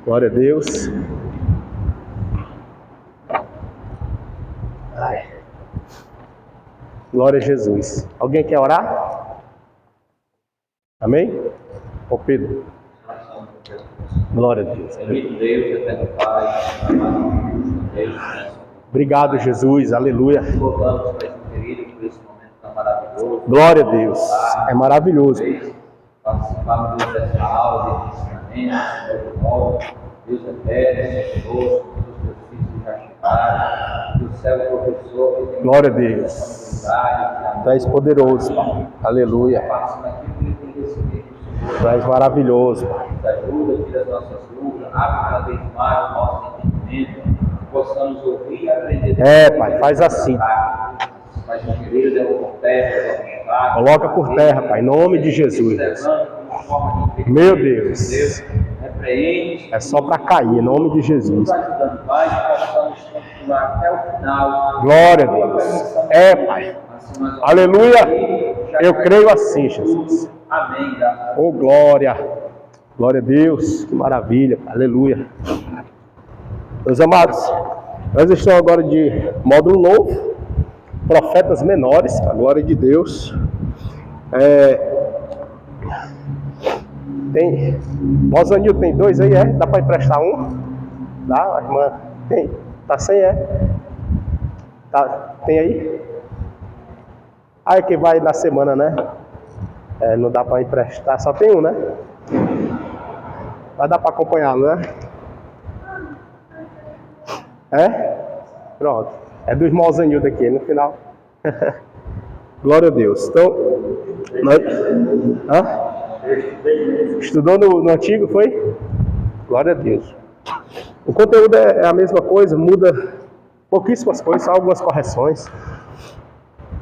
Glória a Deus. Ai. Glória a Jesus. Alguém quer orar? Amém? Ô Pedro. Glória a Deus. Obrigado, Jesus. Aleluia. Glória a Deus. É maravilhoso. Participamos dessa aula de ensinamento, Deus eterno, conosco, dos teus filhos já chegaram, do céu professor. Glória a Deus. Tu és poderoso, Pai. Aleluia. Tu és maravilhoso, Pai. Ajuda, tira as nossas dúvidas, abre cada vez mais o nosso entendimento, possamos ouvir e aprender. Pai, faz assim. Faz um querido, derruba por terra, coloca por terra, Pai, em nome de Jesus. Meu Deus. É só para cair, em nome de Jesus. Glória a Deus. Pai. Aleluia. Eu creio assim, Jesus. Amém. Oh, glória. Glória a Deus. Que maravilha. Aleluia. Meus amados, nós estamos agora de módulo novo. Profetas menores, para a glória de Deus. Tem. Mosanil tem 2 aí, é? Dá para emprestar um? Dá, a irmã? Tem. Tá sem, é? Tá, tem aí? Ah, é que vai na semana, né? Não dá para emprestar, só tem um, né? Vai dar para acompanhá-lo, né? Pronto. É do irmão Zanildo aqui, no final. Glória a Deus. Então, nós... Estudou no antigo, foi? Glória a Deus. O conteúdo é a mesma coisa, muda pouquíssimas coisas, só algumas correções.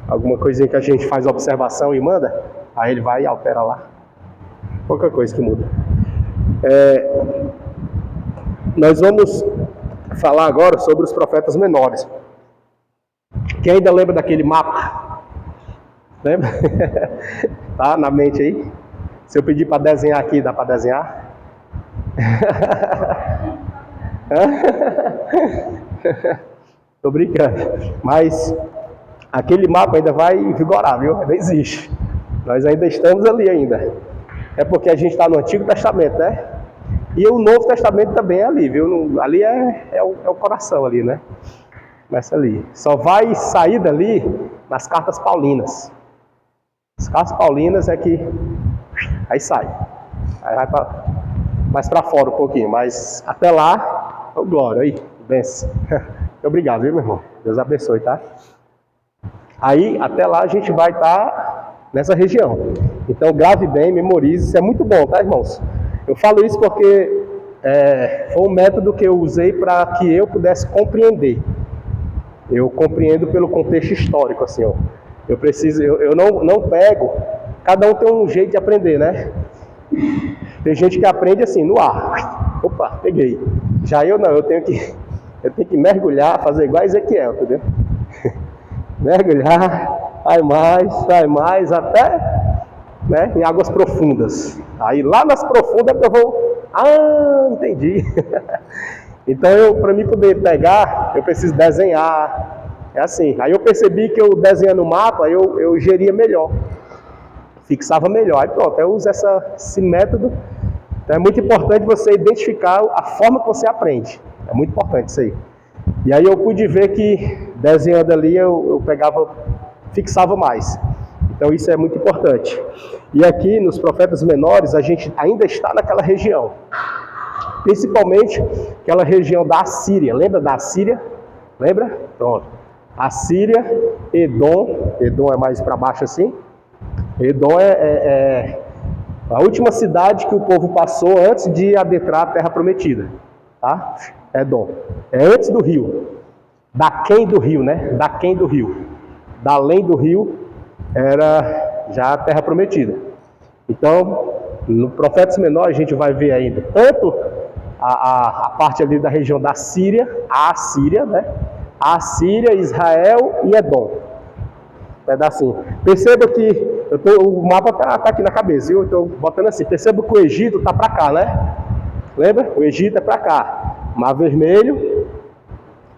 Alguma coisinha que a gente faz observação e manda, aí ele vai e altera lá. Pouca coisa que muda. Nós vamos falar agora sobre os profetas menores. Quem ainda lembra daquele mapa? Lembra? Tá na mente aí? Se eu pedir para desenhar aqui, dá para desenhar? Tô brincando. Mas aquele mapa ainda vai vigorar, viu? Ainda existe. Nós ainda estamos ali ainda. É porque a gente está no Antigo Testamento, né? E o Novo Testamento também é ali, viu? Ali é o coração ali, né? Começa ali. Só vai sair dali nas cartas paulinas. As cartas paulinas é que aí sai. Aí vai mais para fora um pouquinho, mas até lá, oh, glória, aí, benção. Obrigado, viu, meu irmão? Deus abençoe, tá? Aí, até lá a gente vai estar nessa região. Então, grave bem, memorize, isso é muito bom, tá, irmãos? Eu falo isso porque foi um método que eu usei para que eu pudesse compreender. Eu compreendo pelo contexto histórico, assim, ó. Eu não pego, cada um tem um jeito de aprender, né? Tem gente que aprende assim, no ar. Opa, peguei. Já eu não, eu tenho que mergulhar, fazer igual a Ezequiel, entendeu? Mergulhar, vai mais, até, né, em águas profundas. Aí lá nas profundas que eu vou, entendi. Então, para mim poder pegar, eu preciso desenhar. É assim. Aí eu percebi que eu desenhando o mapa, eu geria melhor. Fixava melhor. Aí pronto, eu uso esse método. Então é muito importante você identificar a forma que você aprende. É muito importante isso aí. E aí eu pude ver que desenhando ali eu fixava mais. Então isso é muito importante. E aqui nos profetas menores a gente ainda está naquela região. Principalmente aquela região da Assíria. Lembra da Assíria? Lembra? Pronto. Assíria, Edom é mais para baixo assim. Edom é a última cidade que o povo passou antes de adentrar a Terra Prometida. Tá? Edom. É antes do rio. Daquém do rio, né? Daquém do rio. Da além do rio era já a Terra Prometida. Então, no Profetas Menores a gente vai ver ainda tanto a parte ali da região da Síria, a Assíria, né? A Síria, Israel e Edom. Pedacinho. Perceba que o mapa tá aqui na cabeça, viu? Eu estou botando assim. Perceba que o Egito tá para cá, né? Lembra? O Egito é para cá. Mar Vermelho,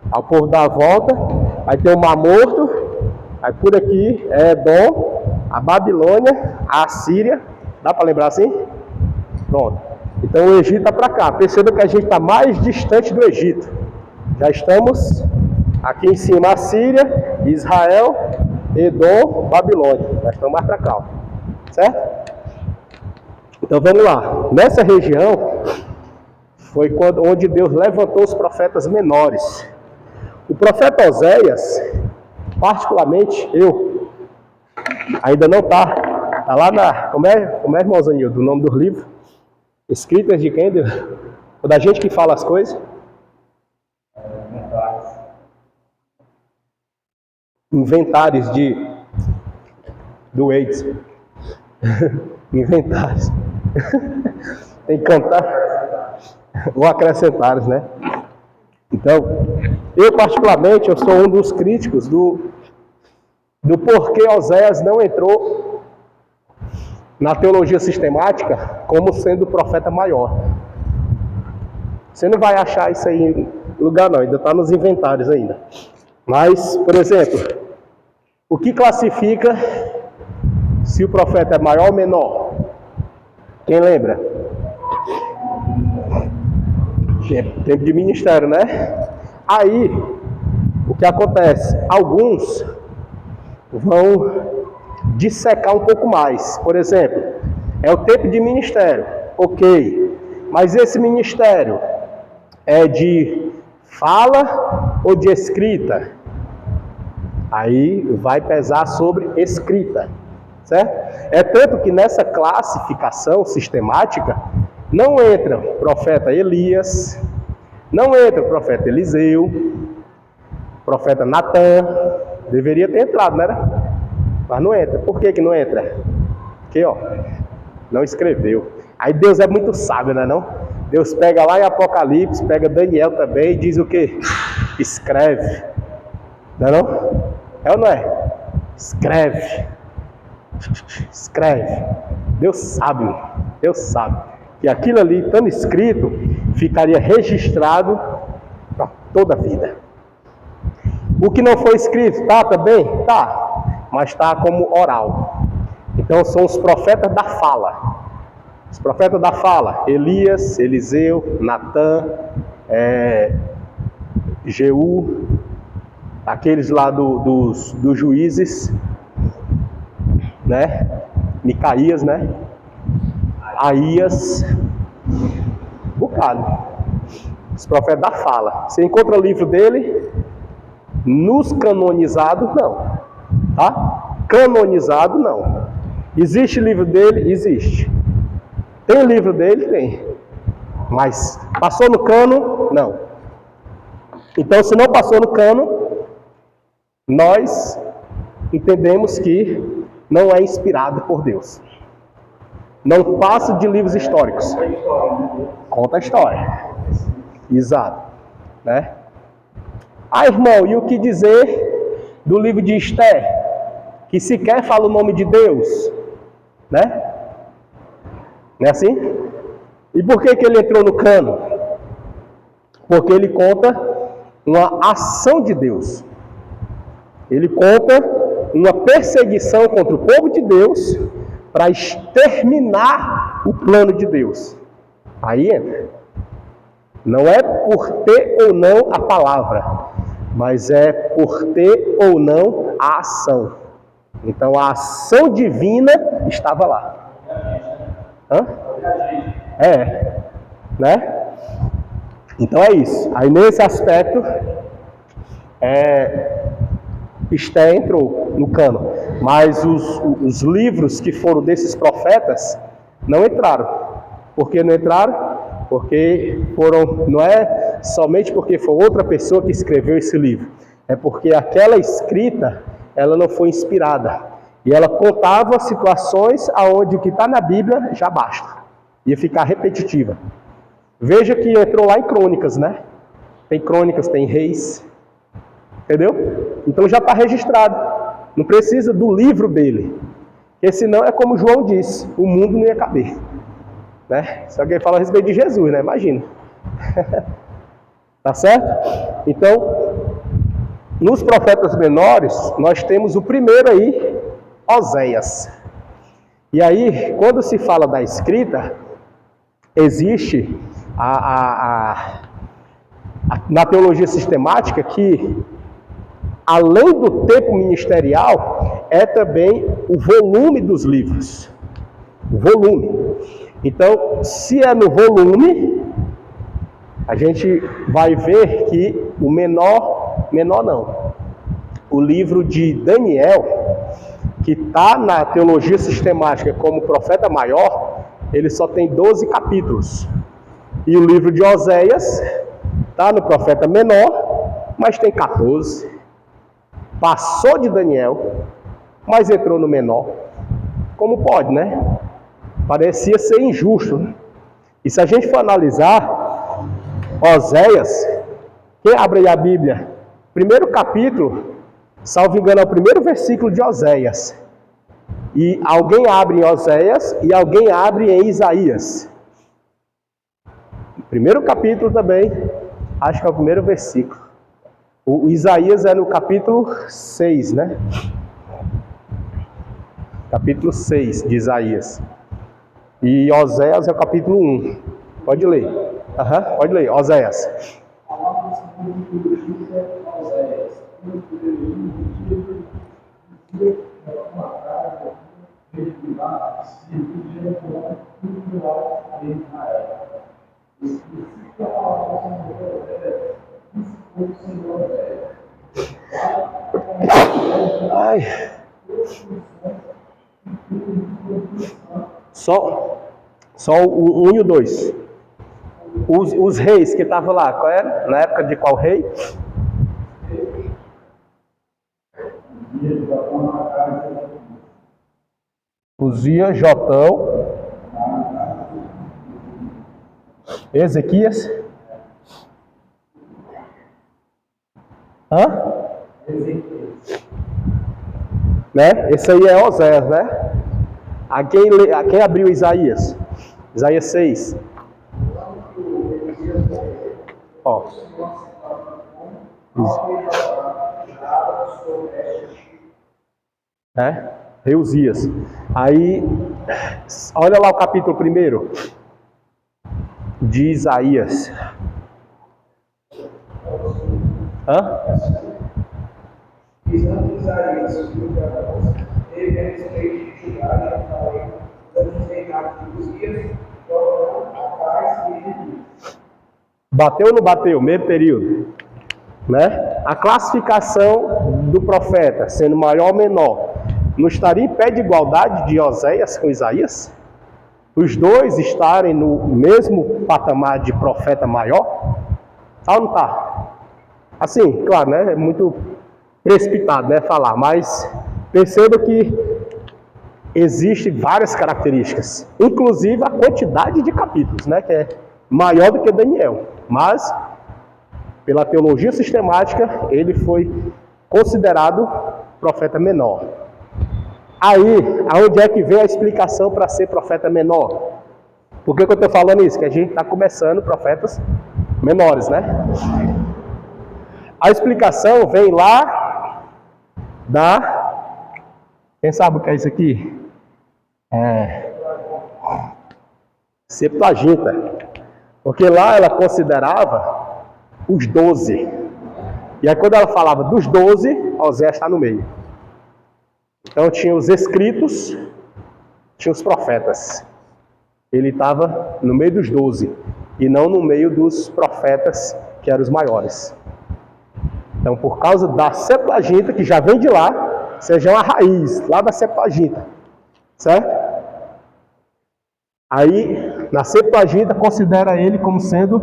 ao povo dar a volta, aí tem o Mar Morto, aí por aqui é Edom, a Babilônia, a Assíria. Dá para lembrar assim? Pronto. Então o Egito está para cá. Perceba que a gente está mais distante do Egito. Já estamos aqui em cima, Assíria, Israel, Edom, Babilônia. Nós estamos mais para cá, ó. Certo? Então vamos lá. Nessa região foi onde Deus levantou os profetas menores. O profeta Oséias, particularmente eu, ainda não está. Está lá na... Como é irmão Zanildo, o nome do livro? Escritas de quem, Deus? Ou da gente que fala as coisas? Inventários do AIDS. Inventários. Tem que cantar. Ou acrescentares, né? Então, particularmente, eu sou um dos críticos do porquê Oséias não entrou na teologia sistemática como sendo o profeta maior. Você não vai achar isso aí em lugar não, ainda está nos inventários ainda. Mas, por exemplo, o que classifica se o profeta é maior ou menor? Quem lembra? Tempo de ministério, né? Aí, o que acontece? Alguns vão dissecar um pouco mais. Por exemplo, é o tempo de ministério, ok. Mas esse ministério é de fala ou de escrita? Aí vai pesar sobre escrita, certo? É tanto que nessa classificação sistemática não entra o profeta Elias, não entra o profeta Eliseu, o profeta Natan. Deveria ter entrado, não era? Mas não entra. Por que não entra? Porque, ó, não escreveu. Aí Deus é muito sábio, não é não? Deus pega lá em Apocalipse, pega Daniel também e diz o quê? Escreve. Não é não? É ou não é? Escreve. Escreve. Deus sabe que aquilo ali, estando escrito, ficaria registrado para toda a vida. O que não foi escrito, tá também? Tá, mas está como oral. Então são os profetas da fala. Os profetas da fala, Elias, Eliseu, Natan, Jeú, aqueles lá dos juízes, né? Micaías, né? Aías, bocado. Os profetas da fala. Você encontra o livro dele, nos canonizados, não. Tá? Canonizado, não. Existe livro dele? Existe. Tem livro dele? Tem. Mas passou no cano? Não. Então, se não passou no cano, nós entendemos que não é inspirado por Deus. Não passa de livros históricos. Conta a história. Exato. Né? Ah, irmão, e o que dizer do livro de Esther? Que sequer fala o nome de Deus. Né? Não é assim? E por que ele entrou no cano? Porque ele conta uma ação de Deus. Ele conta uma perseguição contra o povo de Deus para exterminar o plano de Deus. Aí entra. Não é por ter ou não a palavra, mas é por ter ou não a ação. Então a ação divina estava lá. Hã? Né? Então é isso. Aí nesse aspecto, Esther entrou no cano. Mas os livros que foram desses profetas não entraram. Por que não entraram? Porque não é somente porque foi outra pessoa que escreveu esse livro. É porque aquela escrita, ela não foi inspirada. E ela contava situações onde o que está na Bíblia já basta. Ia ficar repetitiva. Veja que entrou lá em Crônicas, né? Tem Crônicas, tem Reis. Entendeu? Então já está registrado. Não precisa do livro dele. Porque senão é como João disse, o mundo não ia caber. né? Se alguém fala a respeito de Jesus, né? Imagina. Tá certo? Então, nos profetas menores, nós temos o primeiro aí, Oséias. E aí, quando se fala da escrita, existe na teologia sistemática que, além do tempo ministerial, é também o volume dos livros. O volume. Então, se é no volume, a gente vai ver que o menor não. O livro de Daniel, que está na teologia sistemática como profeta maior, ele só tem 12 capítulos. E o livro de Oséias está no profeta menor, mas tem 14. Passou de Daniel, mas entrou no menor. Como pode, né? Parecia ser injusto, né? E se a gente for analisar Oséias, quem abre aí a Bíblia? Primeiro capítulo, salvo engano, é o primeiro versículo de Oséias. E alguém abre em Oséias e alguém abre em Isaías. Primeiro capítulo também, acho que é o primeiro versículo. O Isaías é no capítulo 6, né? Capítulo 6 de Isaías. E Oséias é o capítulo 1. Pode ler. Pode ler, Oséias. Ai. Só o 1 e o 2. Os reis que estavam lá, qual era? Na época de qual rei? Uzias, Jotão, Ezequias. Né? Esse aí é Oséias, né? A quem abriu Isaías? Isaías 6. Ó. Rei Uzias. Aí, olha lá o capítulo 1 de Isaías. Bateu ou não bateu? Mesmo período. Né? A classificação do profeta, sendo maior ou menor, não estaria em pé de igualdade de Oséias com Isaías? Os dois estarem no mesmo patamar de profeta maior? Tá ou não tá? Assim, claro, né? É muito precipitado, né? Falar, mas perceba que existem várias características, inclusive a quantidade de capítulos, né? Que é maior do que Daniel, mas pela teologia sistemática ele foi considerado profeta menor. Aí, aonde é que vem a explicação para ser profeta menor? Por que eu estou falando isso? Que a gente está começando profetas menores, né? A explicação vem lá da... Quem sabe o que é isso aqui? Septuaginta. Porque lá ela considerava os 12. E aí quando ela falava dos 12, Oséias está no meio. Então tinha os escritos, tinha os profetas. Ele estava no meio dos 12 e não no meio dos profetas que eram os maiores. Então por causa da Septuaginta, que já vem de lá, seja uma raiz lá da Septuaginta, certo? Aí na Septuaginta considera ele como sendo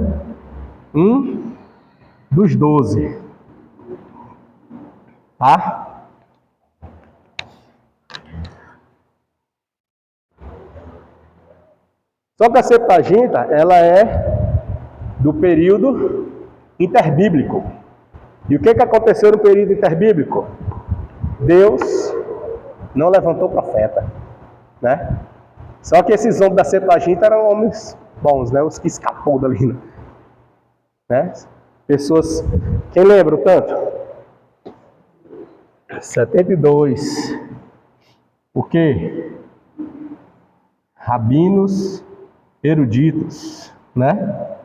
um dos 12. Tá? Só que a Septuaginta, ela é do período interbíblico. E o que aconteceu no período interbíblico? Deus não levantou profeta, né? Só que esses homens da Septuaginta eram homens bons, né? Os que escapou dali, né? Pessoas... Quem lembra o tanto? 72. O quê? Rabinos eruditos, né?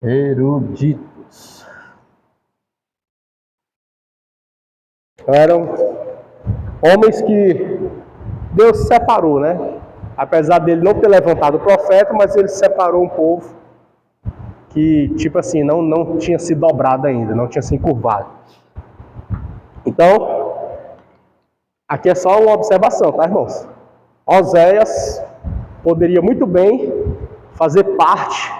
Eruditos. Eram homens que Deus separou, né? Apesar dele não ter levantado o profeta, mas ele separou um povo que, tipo assim, não tinha se dobrado ainda, não tinha se encurvado. Então, aqui é só uma observação, tá, irmãos? Oséias poderia muito bem fazer parte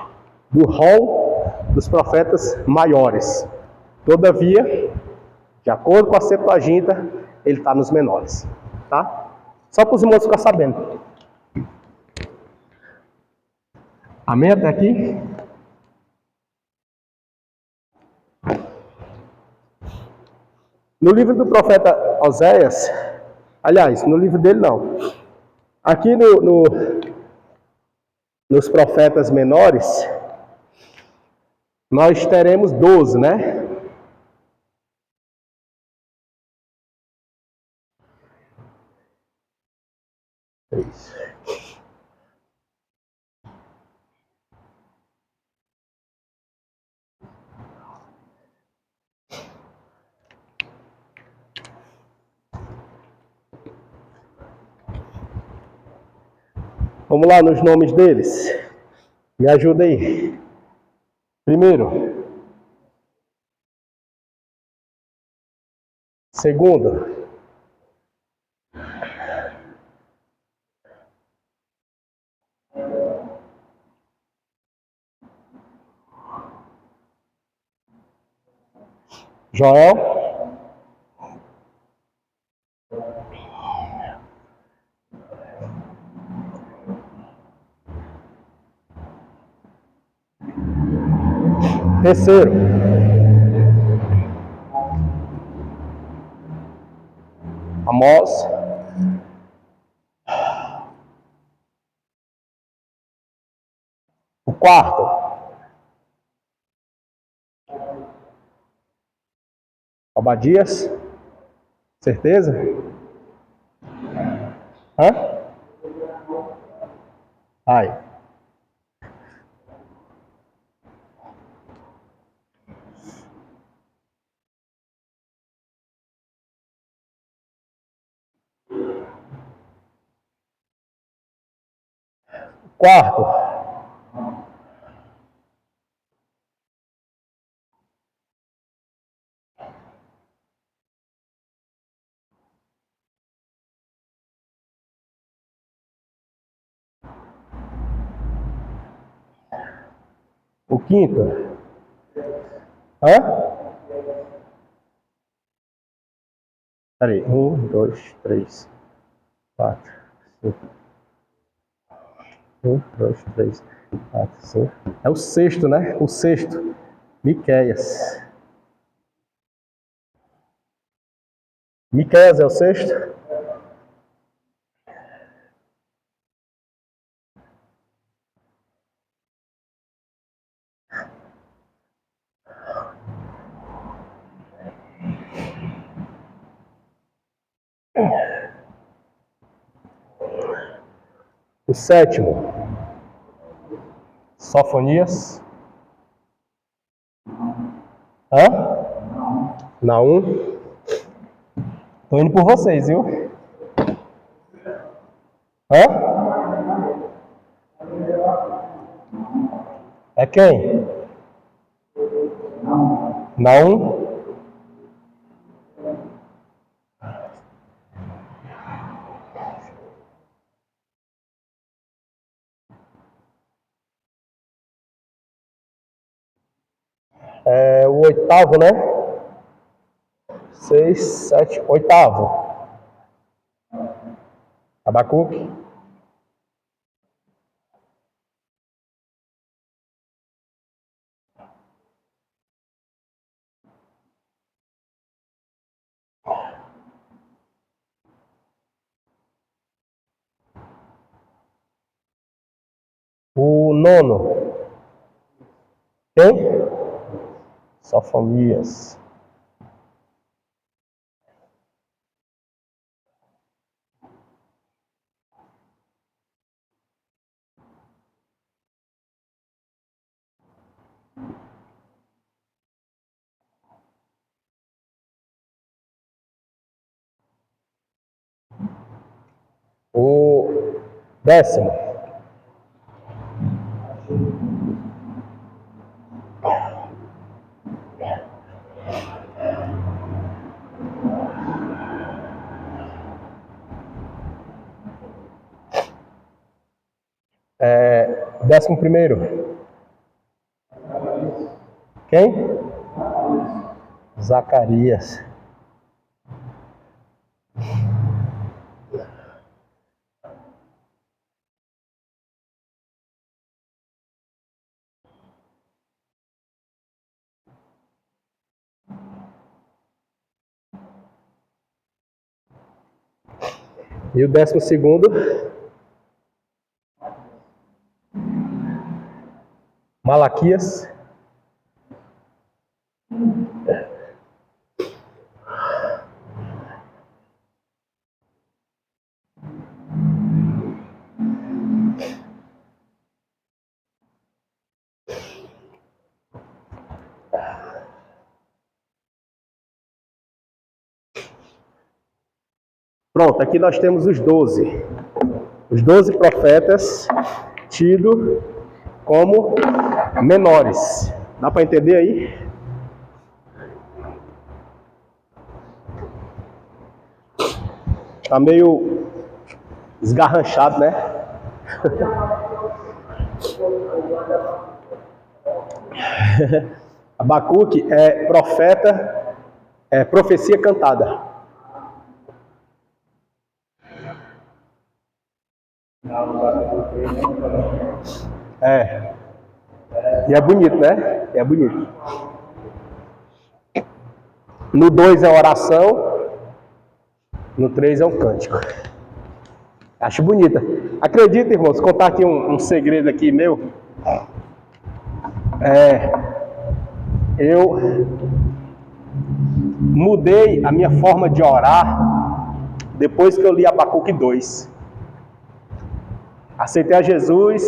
do rol dos profetas maiores. Todavia, de acordo com a Septuaginta, ele está nos menores, tá? Só para os irmãos ficarem sabendo. Amém até aqui? No livro do profeta Oséias, aliás, no livro dele não. Aqui nos profetas menores, nós teremos 12, né? Vamos lá nos nomes deles. Me ajuda aí. Primeiro. Segundo. Joel. Terceiro. Amós. O quarto. Obadias. Certeza? Hã? Ai. Quarto. O quinto. Hã? Peraí. 1, 2, 3, 4, 5. 1, 2, 3, 4, 5. É o sexto, né? O sexto. Miqueias. Miqueias é o sexto? O sétimo. Sofonias. Hã? Naum. Tô indo por vocês, viu? Hã? É quem? Naum. É o oitavo, né? 6, 7, oitavo. Abacuque. O nono. Quem? Sofonias. O décimo. Décimo primeiro. Quem? Zacarias. E o 12º, Malaquias. Pronto, aqui nós temos os 12. Os 12 profetas tidos como menores. Dá para entender aí? Tá meio esgarranchado, né? Abacuque é profeta, é profecia cantada. E é bonito, né? É bonito. No 2 é oração, no 3 é um cântico. Acho bonita. Acredita, irmãos, contar aqui um segredo aqui meu. Eu mudei a minha forma de orar depois que eu li Abacuque 2. Aceitei a Jesus,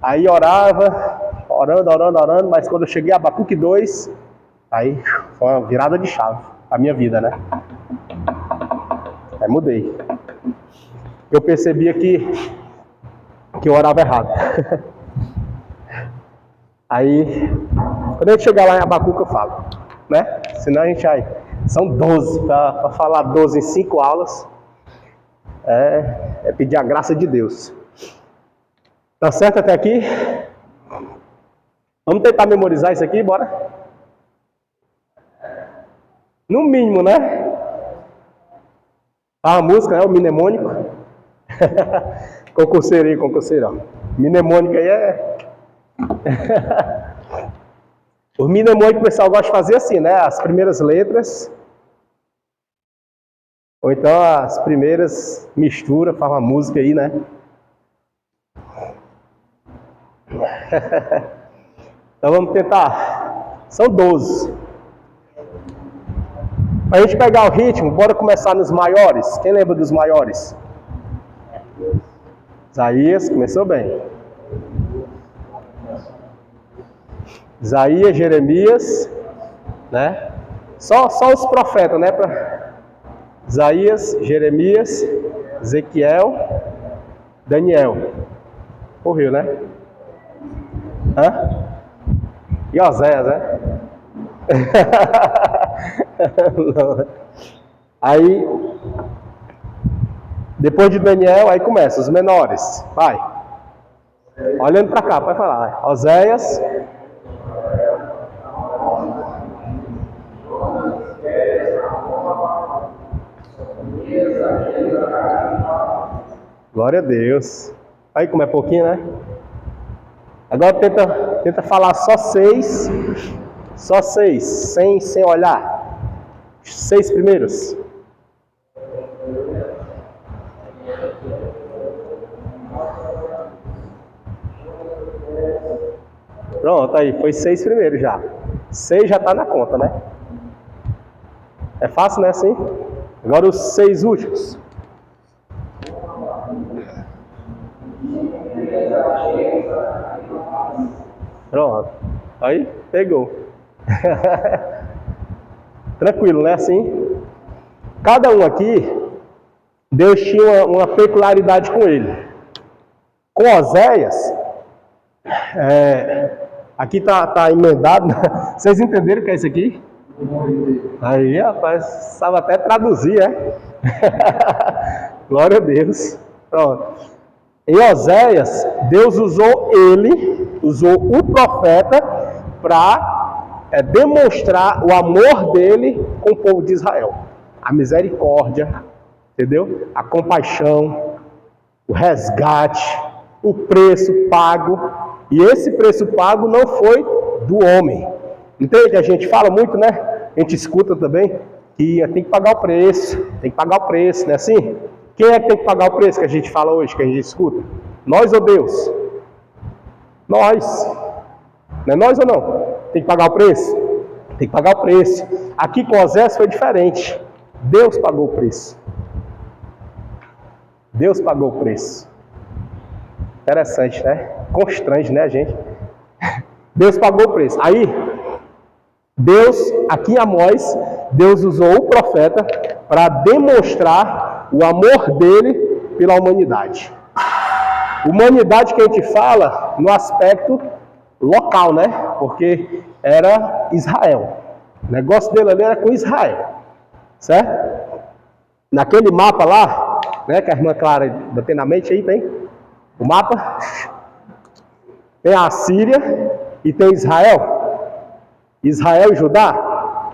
aí orava, orando, mas quando eu cheguei a Abacuque 2, aí foi uma virada de chave a minha vida, né? Aí mudei. Eu percebia que eu orava errado. Aí, quando a gente chegar lá em Abacuque, eu falo, né? Senão a gente vai. São 12, para falar 12 em 5 aulas, é pedir a graça de Deus. Tá certo até aqui? Vamos tentar memorizar isso aqui, bora? No mínimo, né? A música, né? O mnemônico. Concurseiro. Mnemônico aí é... O mnemônico o pessoal gosta de fazer assim, né? As primeiras letras. Ou então as primeiras misturas, faz uma música aí, né? Então vamos tentar. São 12. Para a gente pegar o ritmo, bora começar nos maiores. Quem lembra dos maiores? Isaías, começou bem. Isaías, Jeremias, né? Só os profetas, né? Isaías, Jeremias, Ezequiel, Daniel. Correu, né? E Oséias, né? Aí, depois de Daniel, aí começa os menores. Vai. Olhando para cá, pode falar. Oséias. Glória a Deus. Aí como é pouquinho, né? Agora tenta falar só 6. Só 6, sem olhar. 6 primeiros. Pronto, aí, foi 6 primeiro já. 6 já tá na conta, né? É fácil, né, assim? Agora os 6 últimos. Pronto. Aí, pegou. Tranquilo, né, assim? Cada um aqui, Deus tinha uma peculiaridade com ele. Com Oséias, aqui tá emendado. Vocês entenderam o que é isso aqui? Aí, rapaz, sabe até traduzir, é? Glória a Deus. Pronto. Em Oséias, Deus usou o profeta para demonstrar o amor dele com o povo de Israel. A misericórdia, entendeu? A compaixão, o resgate, o preço pago. E esse preço pago não foi do homem. Entende? A gente fala muito, né? A gente escuta também que tem que pagar o preço, não é assim? Quem é que tem que pagar o preço que a gente fala hoje, que a gente escuta? Nós ou Deus? Nós. Não é nós ou não? Tem que pagar o preço? Tem que pagar o preço. Aqui com Oséias foi diferente. Deus pagou o preço. Deus pagou o preço. Interessante, né? Constrange, né, gente? Deus pagou o preço. Aí, Deus, aqui em Amós, Deus usou o profeta para demonstrar o amor dele pela humanidade. Humanidade que a gente fala no aspecto local, né? Porque era Israel. O negócio dele ali era com Israel. Certo? Naquele mapa lá, né, que a irmã Clara tem na mente aí, tem o mapa. Tem a Síria e tem Israel. Israel e Judá.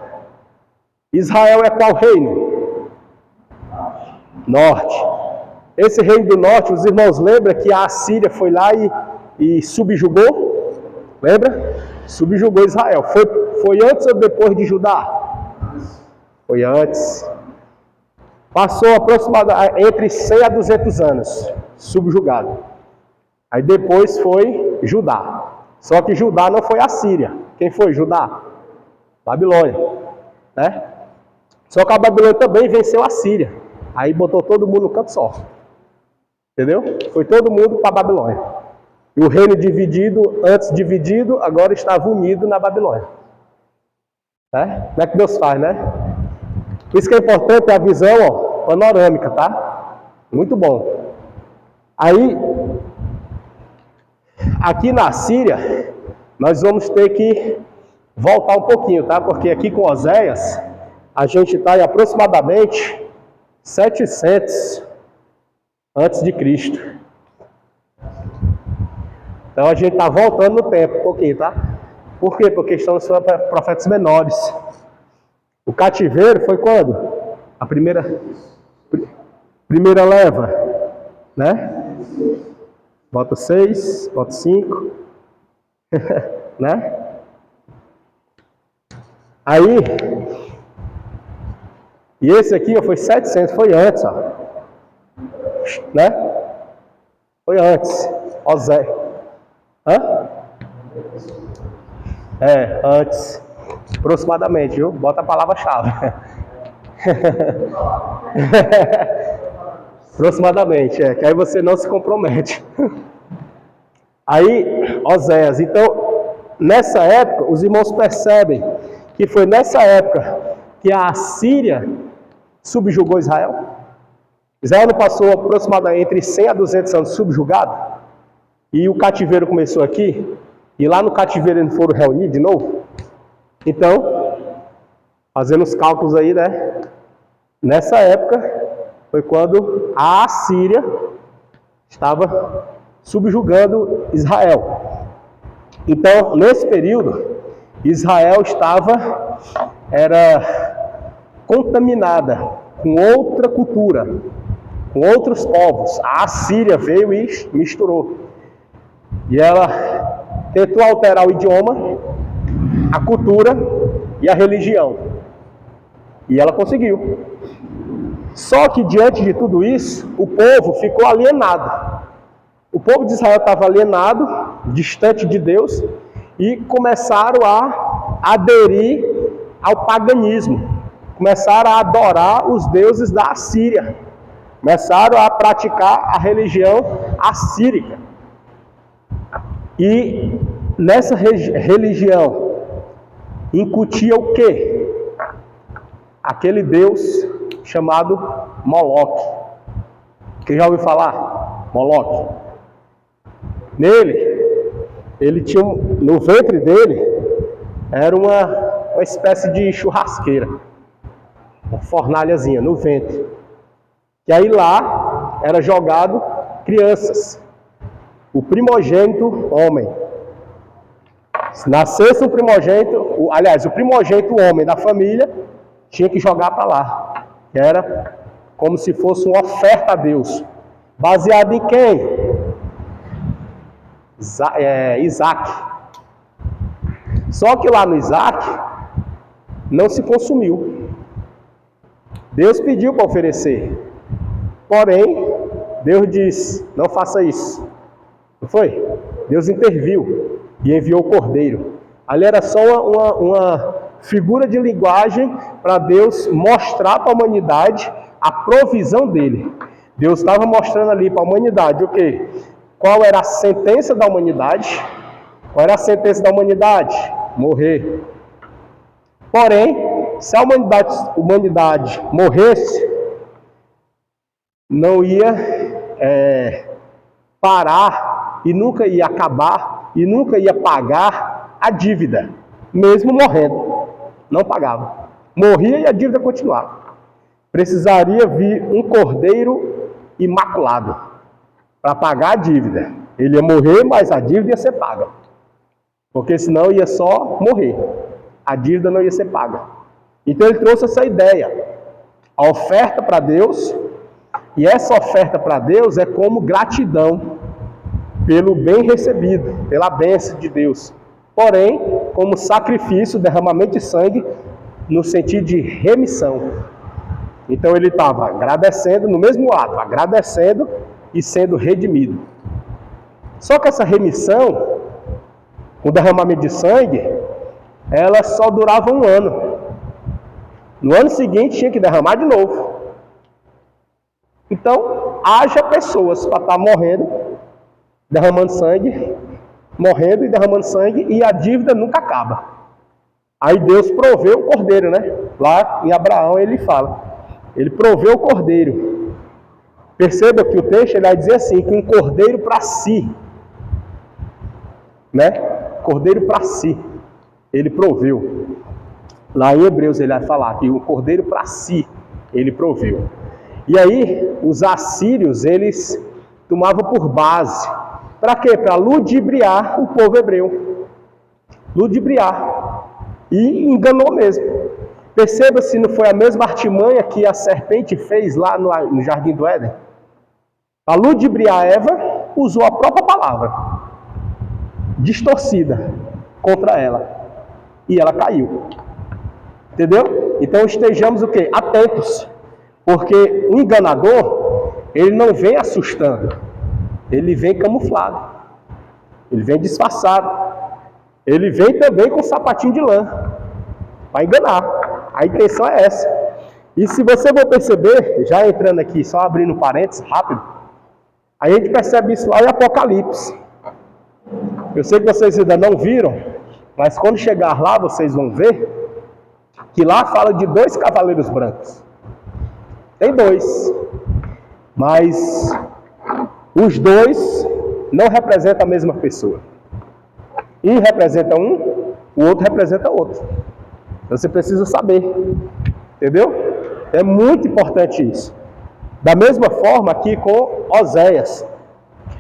Israel é qual reino? Norte. Esse reino do norte, os irmãos lembram que a Síria foi lá e subjugou? Lembra? Subjugou Israel. Foi antes ou depois de Judá? Foi antes. Passou aproximadamente entre 100 a 200 anos subjugado. Aí depois foi Judá. Só que Judá não foi a Síria. Quem foi Judá? Babilônia. Né? Só que a Babilônia também venceu a Síria. Aí botou todo mundo no canto só. Entendeu? Foi todo mundo para a Babilônia. E o reino dividido, antes dividido, agora estava unido na Babilônia. Como é que Deus faz, né? Por isso que é importante a visão panorâmica, tá? Muito bom. Aí, aqui na Síria, nós vamos ter que voltar um pouquinho, tá? Porque aqui com Oséias, a gente está em aproximadamente 700 antes de Cristo. Então a gente está voltando no tempo um pouquinho, tá? Por quê? Porque estamos sendo profetas menores. O cativeiro foi quando? A primeira leva, né? Bota 6, bota 5, né? Aí, e esse aqui foi 700, foi antes, ó. Né? Foi antes. Oséias. Antes. Aproximadamente, viu? Bota a palavra-chave. Aproximadamente, que aí você não se compromete. Aí, Oséias. Então, nessa época, os irmãos percebem que foi nessa época que a Síria subjugou Israel. Israel não passou aproximadamente entre 100 a 200 anos subjugado? E o cativeiro começou aqui? E lá no cativeiro eles foram reunir de novo? Então, fazendo os cálculos aí, né? Nessa época foi quando a Assíria estava subjugando Israel. Então, nesse período, Israel era contaminada com outra cultura, com outros povos. A Assíria veio e misturou. E ela tentou alterar o idioma, a cultura e a religião. E ela conseguiu. Só que diante de tudo isso, o povo ficou alienado. O povo de Israel estava alienado, distante de Deus, e começaram a aderir ao paganismo, começaram a adorar os deuses da Assíria, começaram a praticar a religião assírica. E nessa religião incutia o quê? Aquele deus chamado Moloque. Quem já ouviu falar? Moloque. Ele tinha, no ventre dele, era uma espécie de churrasqueira, uma fornalhazinha no ventre. E aí lá era jogado crianças, o primogênito homem. Se nascesse um primogênito, o primogênito homem da família tinha que jogar para lá. Era como se fosse uma oferta a Deus. Baseado em quem? Isaac. Só que lá no Isaac não se consumiu. Deus pediu para oferecer. Porém, Deus disse, não faça isso. Não foi? Deus interviu e enviou o cordeiro. Ali era só uma figura de linguagem para Deus mostrar para a humanidade a provisão dele. Deus estava mostrando ali para a humanidade o quê? Qual era a sentença da humanidade? Qual era a sentença da humanidade? Morrer. Porém, se a humanidade morresse, não ia parar e nunca ia acabar e nunca ia pagar a dívida, mesmo morrendo. Não pagava. Morria e a dívida continuava. Precisaria vir um cordeiro imaculado para pagar a dívida. Ele ia morrer, mas a dívida ia ser paga. Porque senão ia só morrer. A dívida não ia ser paga. Então ele trouxe essa ideia. A oferta para Deus, e essa oferta para Deus é como gratidão pelo bem recebido, pela bênção de Deus. Porém, como sacrifício, derramamento de sangue, no sentido de remissão. Então ele estava agradecendo, no mesmo ato, agradecendo e sendo redimido. Só que essa remissão, o derramamento de sangue, ela só durava um ano. No ano seguinte tinha que derramar de novo. Então, haja pessoas para estar morrendo, derramando sangue, morrendo e derramando sangue, e a dívida nunca acaba. Aí Deus proveu o cordeiro, né? Lá em Abraão ele fala, ele proveu o cordeiro. Perceba que o texto ele vai dizer assim, que um cordeiro para si, né? Cordeiro para si, ele proveu. Lá em Hebreus ele vai falar que o cordeiro para si, ele proveu. E aí, os assírios, eles tomavam por base. Para quê? Para ludibriar o povo hebreu. Ludibriar. E enganou mesmo. Perceba se não foi a mesma artimanha que a serpente fez lá no Jardim do Éden. Para ludibriar Eva, usou a própria palavra, distorcida, contra ela. E ela caiu. Entendeu? Então estejamos o quê? Atentos. Porque o enganador, ele não vem assustando, ele vem camuflado, ele vem disfarçado, ele vem também com sapatinho de lã, para enganar. A intenção é essa. E se você for perceber, já entrando aqui, só abrindo parênteses, rápido, a gente percebe isso lá em Apocalipse. Eu sei que vocês ainda não viram, mas quando chegar lá, vocês vão ver que lá fala de 2 cavaleiros brancos. Tem 2, mas os 2 não representam a mesma pessoa. Um representa um, o outro representa o outro. Então você precisa saber, entendeu? É muito importante isso. Da mesma forma aqui com Oséias.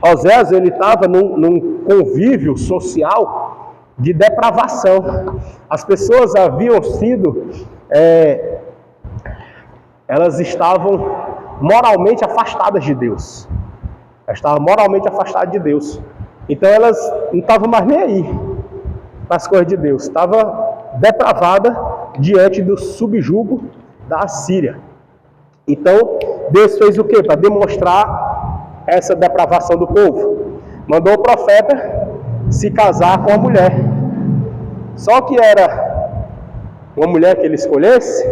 Oséias ele estava num convívio social de depravação. As pessoas haviam sido... elas estavam moralmente afastadas de Deus. Elas estavam moralmente afastadas de Deus. Então elas não estavam mais nem aí para as coisas de Deus. Estava depravada diante do subjugo da Assíria. Então Deus fez o quê? Para demonstrar essa depravação do povo. Mandou o profeta se casar com a mulher. só que era uma mulher que ele escolhesse?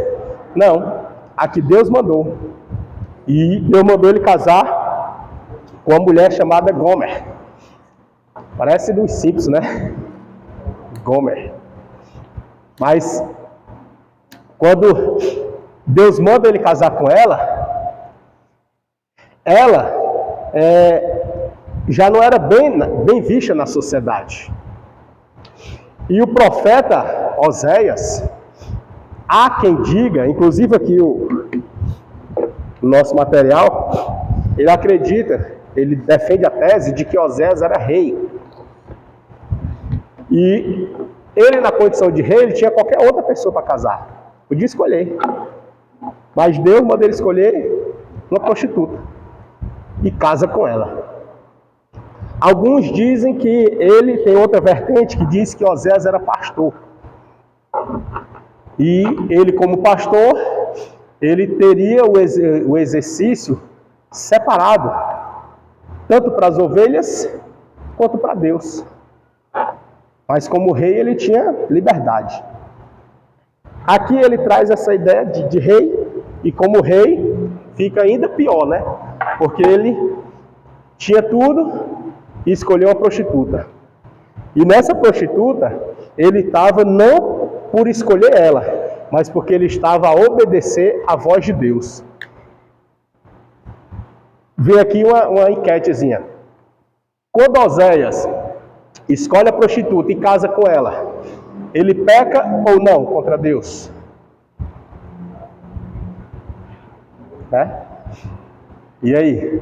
Não, a que Deus mandou. E Deus mandou ele casar com uma mulher chamada Gomer. Parece dos Simpsons, né? Gomer. Mas quando Deus manda ele casar com ela, ela já não era bem vista na sociedade. E o profeta Oséias, há quem diga, inclusive aqui o nosso material, ele acredita, ele defende a tese de que Oséias era rei. E ele, na condição de rei, ele tinha qualquer outra pessoa para casar. Podia escolher. Mas Deus manda ele escolher uma prostituta. E casa com ela. Alguns dizem que ele tem outra vertente que diz que Oséias era pastor. E ele, como pastor, ele teria o exercício separado, tanto para as ovelhas quanto para Deus. Mas como rei ele tinha liberdade. Aqui ele traz essa ideia de rei, e como rei fica ainda pior, né? Porque ele tinha tudo e escolheu uma prostituta. E nessa prostituta, ele estava não por escolher ela, mas porque ele estava a obedecer à voz de Deus. Vem aqui uma enquetezinha. Quando Oséias escolhe a prostituta e casa com ela, ele peca ou não contra Deus? Né? E aí?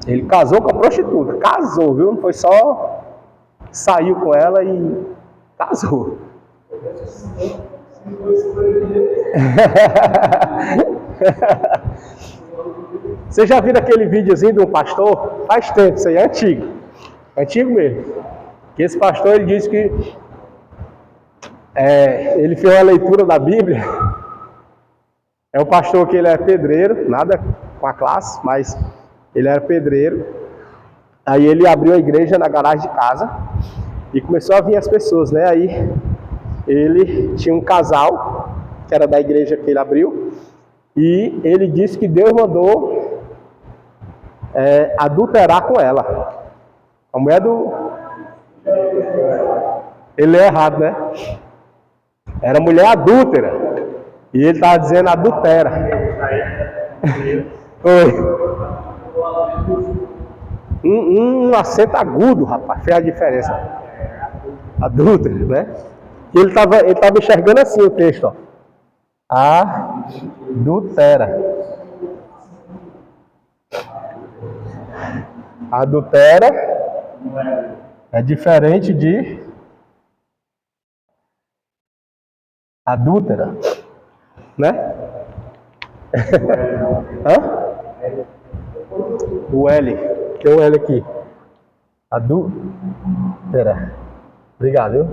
Ele casou com a prostituta. Casou, viu? Não foi só saiu com ela e casou. Você já viu aquele videozinho de um pastor? Faz tempo, isso aí é antigo. Antigo mesmo. Que esse pastor, ele disse que ele fez uma leitura da Bíblia. É um pastor que ele é pedreiro, nada com a classe, mas ele era pedreiro. Aí ele abriu a igreja na garagem de casa e começou a vir as pessoas, né? Aí ele tinha um casal, que era da igreja que ele abriu, e ele disse que Deus mandou adulterar com ela. A mulher do... Ele é errado, né? Era mulher adúltera. E ele estava dizendo adultera. Foi. Um acento agudo, rapaz. Fez a diferença. Adúltera, né? E ele estava enxergando assim o texto, ó. Adultera. Adultera é diferente de adúltera, né? Hã? O L, tem um L aqui. Adúltera. Obrigado, viu?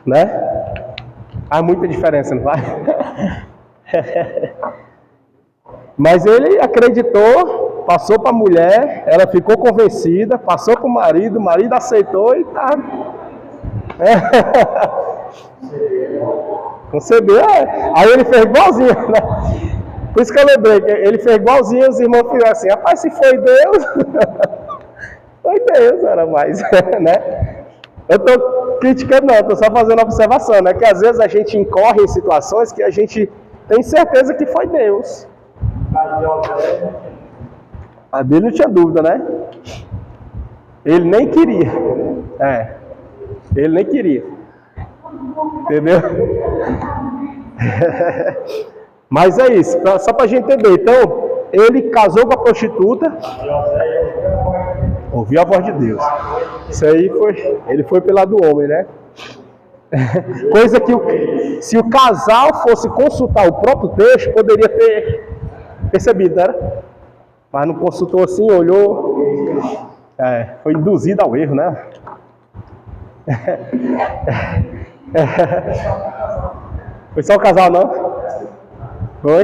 Né? Há muita diferença, não vai? Mas ele acreditou, passou para a mulher, ela ficou convencida, passou para o marido aceitou e tá. Concebeu, Aí ele fez igualzinho, né? Por isso que eu lembrei, que ele fez igualzinho, os irmãos fizeram assim, rapaz, se foi Deus, foi Deus, era mais, né? Eu estou criticando não, estou só fazendo uma observação, né? Que às vezes a gente incorre em situações que a gente tem certeza que foi Deus. A dele não tinha dúvida, né? Ele nem queria. Ele nem queria. Entendeu? Mas é isso, só para a gente entender. Então, ele casou com a prostituta. Ouviu a voz de Deus. Isso aí ele foi pela do homem, né? Coisa que se o casal fosse consultar o próprio texto, poderia ter percebido, né? Mas não consultou assim, olhou. Foi induzido ao erro, né? Foi só o casal, não? Foi?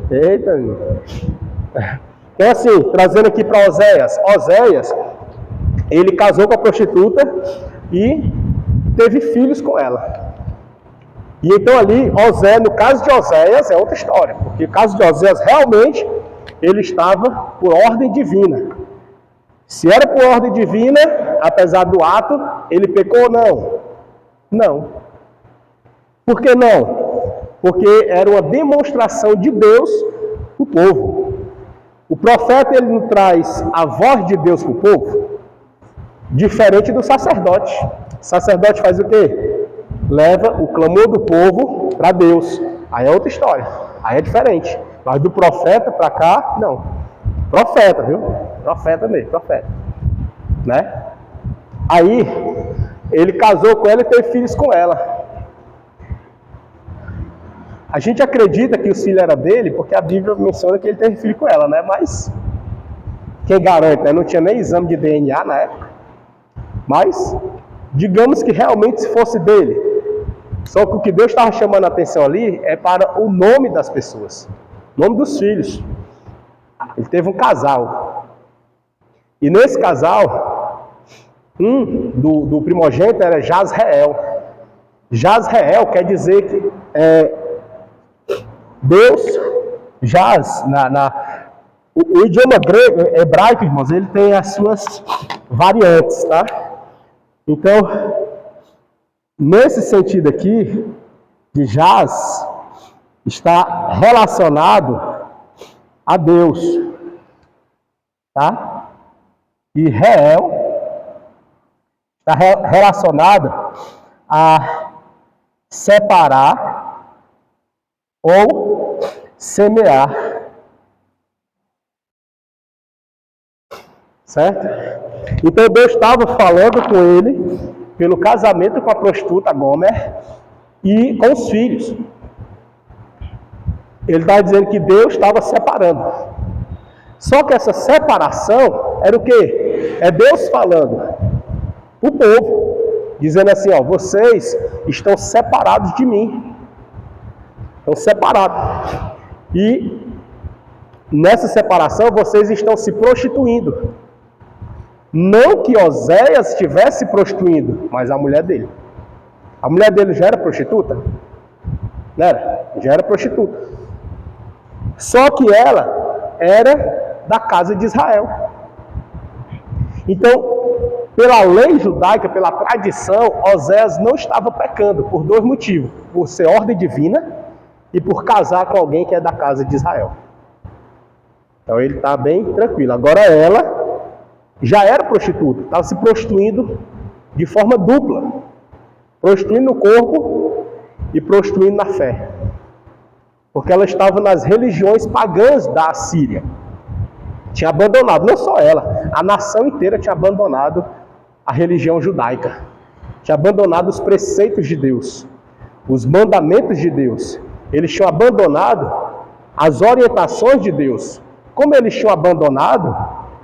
Eita, meu. Então assim, trazendo aqui para Oséias. Oséias, ele casou com a prostituta e teve filhos com ela. E então ali, no caso de Oséias, é outra história, porque o caso de Oséias realmente ele estava por ordem divina. Se era por ordem divina, apesar do ato, ele pecou ou não? Não. Por que não? Porque era uma demonstração de Deus para o povo. O profeta, ele não traz a voz de Deus para o povo, diferente do sacerdote. O sacerdote faz o quê? Leva o clamor do povo para Deus. Aí é outra história. Aí é diferente. Mas do profeta para cá, não. Profeta, viu? Profeta mesmo, profeta. Né? Aí, ele casou com ela e teve filhos com ela. A gente acredita que os filhos eram dele, porque a Bíblia menciona que ele teve filho com ela, né? Mas, quem garante, né? Não tinha nem exame de DNA na época. Mas, digamos que realmente se fosse dele. Só que o que Deus estava chamando a atenção ali é para o nome das pessoas. O nome dos filhos. Ele teve um casal. E nesse casal, do primogênito era Jazreel. Jazreel quer dizer que Deus, o idioma grego, hebraico, irmãos, ele tem as suas variantes, tá? Então, nesse sentido aqui, de Jaz, está relacionado a Deus, tá? E Reel está relacionado a separar ou semear, certo? Então Deus estava falando com ele pelo casamento com a prostituta Gomer e com os filhos. Ele está dizendo que Deus estava separando. Só que essa separação era o quê? É Deus falando para o povo, dizendo assim, ó, vocês estão separados de mim. Estão separados. E nessa separação vocês estão se prostituindo. Não que Oséias estivesse prostituindo, mas a mulher dele. A mulher dele já era prostituta? Não era? Já era prostituta. Só que ela era da casa de Israel. Então, pela lei judaica, pela tradição, Oséias não estava pecando por dois motivos. Por ser ordem divina e por casar com alguém que é da casa de Israel. Então ele está bem tranquilo. Agora ela já era prostituta, estava se prostituindo de forma dupla. Prostituindo no corpo e prostituindo na fé. Porque ela estava nas religiões pagãs da Assíria. Tinha abandonado, não só ela, a nação inteira tinha abandonado a religião judaica. Tinha abandonado os preceitos de Deus, os mandamentos de Deus. Eles tinham abandonado as orientações de Deus. Como eles tinham abandonado,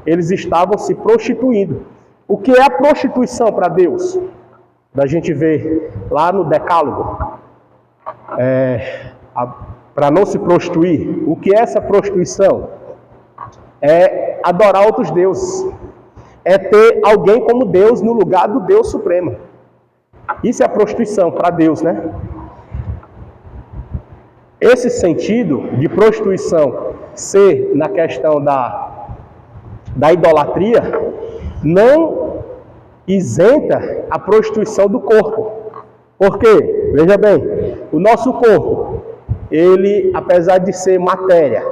eles estavam se prostituindo. O que é a prostituição para Deus? Da gente ver lá no Decálogo. Para não se prostituir. O que é essa prostituição? É adorar outros deuses. É ter alguém como Deus no lugar do Deus Supremo. Isso é a prostituição para Deus, né? Esse sentido de prostituição ser na questão da idolatria não isenta a prostituição do corpo. Por quê? Veja bem, o nosso corpo, ele, apesar de ser matéria,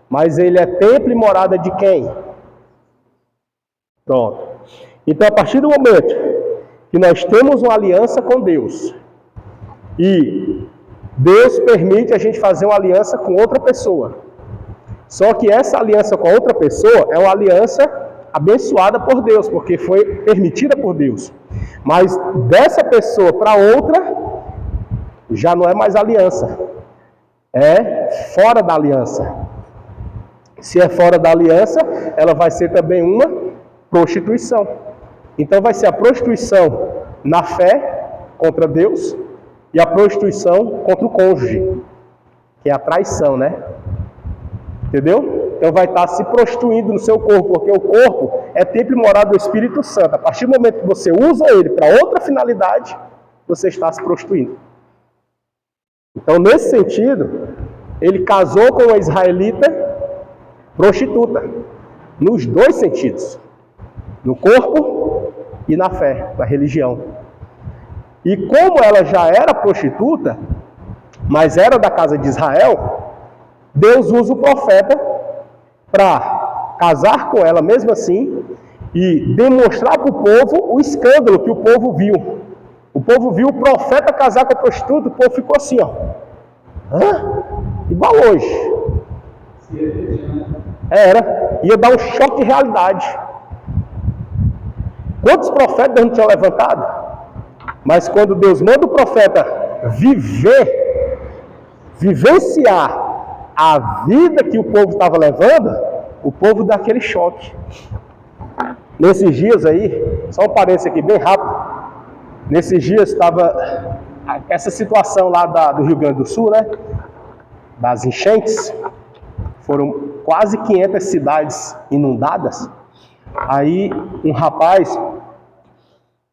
mas ele é templo e morada de quem? Pronto. Então, a partir do momento que nós temos uma aliança com Deus, e Deus permite a gente fazer uma aliança com outra pessoa. Só que essa aliança com a outra pessoa é uma aliança abençoada por Deus, porque foi permitida por Deus. Mas dessa pessoa para outra, já não é mais aliança. É fora da aliança. Se é fora da aliança, ela vai ser também uma prostituição. Então vai ser a prostituição na fé contra Deus e a prostituição contra o cônjuge, que é a traição, né? Entendeu? então vai estar se prostituindo no seu corpo, porque o corpo é templo e morada do Espírito Santo. A partir do momento que você usa ele para outra finalidade, você está se prostituindo. Então, nesse sentido, ele casou com uma israelita prostituta, nos dois sentidos, no corpo e na fé, na religião. E como ela já era prostituta, mas era da casa de Israel, Deus usa o profeta para casar com ela mesmo assim e demonstrar para o povo o escândalo que o povo viu. O povo viu o profeta casar com a prostituta, o povo ficou assim, ó. Hã? Igual hoje. Ia dar um choque de realidade. Quantos profetas Deus não tinha levantado? Mas quando Deus manda o profeta vivenciar a vida que o povo estava levando, o povo dá aquele choque. Nesses dias aí, só um parênteses aqui bem rápido, nesses dias estava essa situação lá do Rio Grande do Sul, né? Das enchentes, foram quase 500 cidades inundadas. Aí um rapaz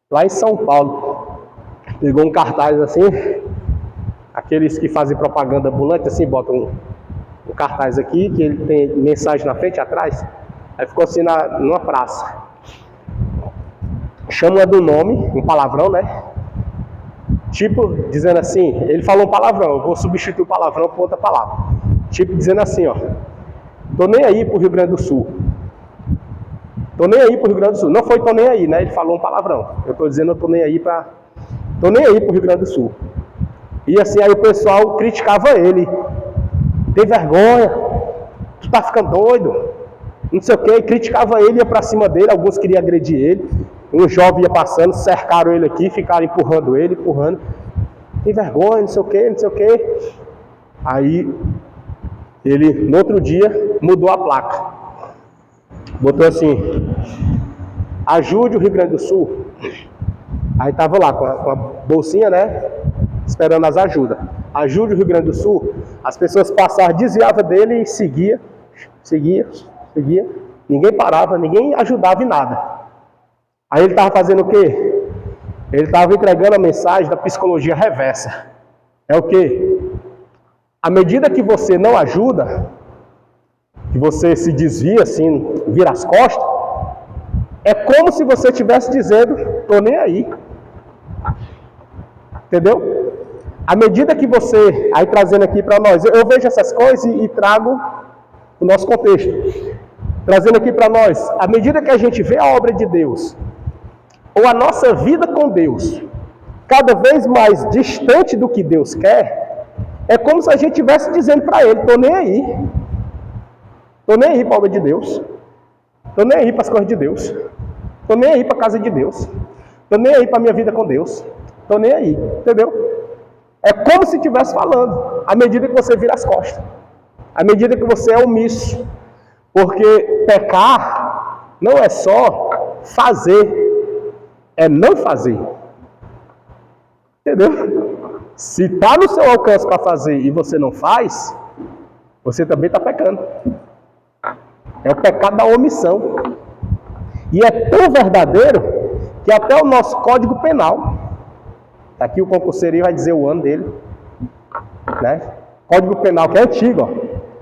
lá em São Paulo pegou um cartaz assim, aqueles que fazem propaganda ambulante assim, botam um cartaz aqui, que ele tem mensagem na frente e atrás. Aí ficou assim numa praça. Chama do nome, um palavrão, né? Tipo, dizendo assim, ele falou um palavrão, eu vou substituir o palavrão por outra palavra. Tipo, dizendo assim, ó, tô nem aí pro Rio Grande do Sul. Tô nem aí pro Rio Grande do Sul. Não foi tô nem aí, né? Ele falou um palavrão. Eu tô dizendo eu tô nem aí pro Rio Grande do Sul. E assim, aí o pessoal criticava ele. Tem vergonha, tu tá ficando doido, não sei o que, criticava ele, ia pra cima dele, alguns queriam agredir ele. Um jovem ia passando, cercaram ele aqui, ficaram empurrando ele, tem vergonha, não sei o que. Aí, ele, no outro dia, mudou a placa. Botou assim, ajude o Rio Grande do Sul. Aí tava lá, com a bolsinha, né, esperando as ajudas. Ajude o Rio Grande do Sul. As pessoas passavam, desviavam dele e seguia. Ninguém parava, ninguém ajudava em nada. Aí ele estava fazendo o quê? Ele estava entregando a mensagem da psicologia reversa. É o quê? À medida que você não ajuda, que você se desvia assim, vira as costas, é como se você estivesse dizendo, tô nem aí. Entendeu? À medida que você, aí trazendo aqui para nós, eu vejo essas coisas e trago o nosso contexto. Trazendo aqui para nós, à medida que a gente vê a obra de Deus, ou a nossa vida com Deus, cada vez mais distante do que Deus quer, é como se a gente estivesse dizendo para Ele, tô nem aí. Tô nem aí para a obra de Deus. Tô nem aí para as coisas de Deus. Tô nem aí para a casa de Deus. Tô nem aí para a minha vida com Deus. Tô nem aí, entendeu? É como se estivesse falando, à medida que você vira as costas, à medida que você é omisso. Porque pecar não é só fazer, é não fazer. Entendeu? Se está no seu alcance para fazer e você não faz, você também está pecando. É o pecado da omissão. E é tão verdadeiro que até o nosso Código Penal, aqui o concurseiro vai dizer o ano dele, né? Código Penal que é antigo, ó,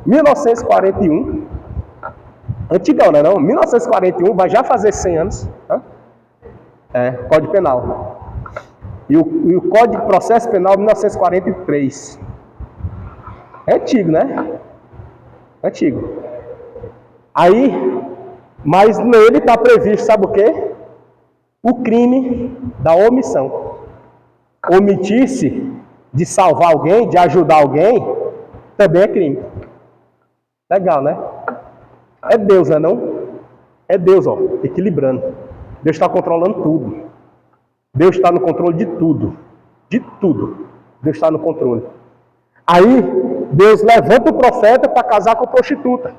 1941. Antigão, né? Não? 1941 vai já fazer 100 anos. Código Penal. E o Código de Processo Penal 1943. É antigo, né? Antigo. Aí, mas nele está previsto, sabe o quê? O crime da omissão. Omitir-se de salvar alguém, de ajudar alguém, também é crime. Legal, né? É Deus, né não? É Deus, ó, equilibrando. Deus está controlando tudo. Deus está no controle de tudo. De tudo. Deus está no controle. Aí, Deus levanta o profeta para casar com a prostituta.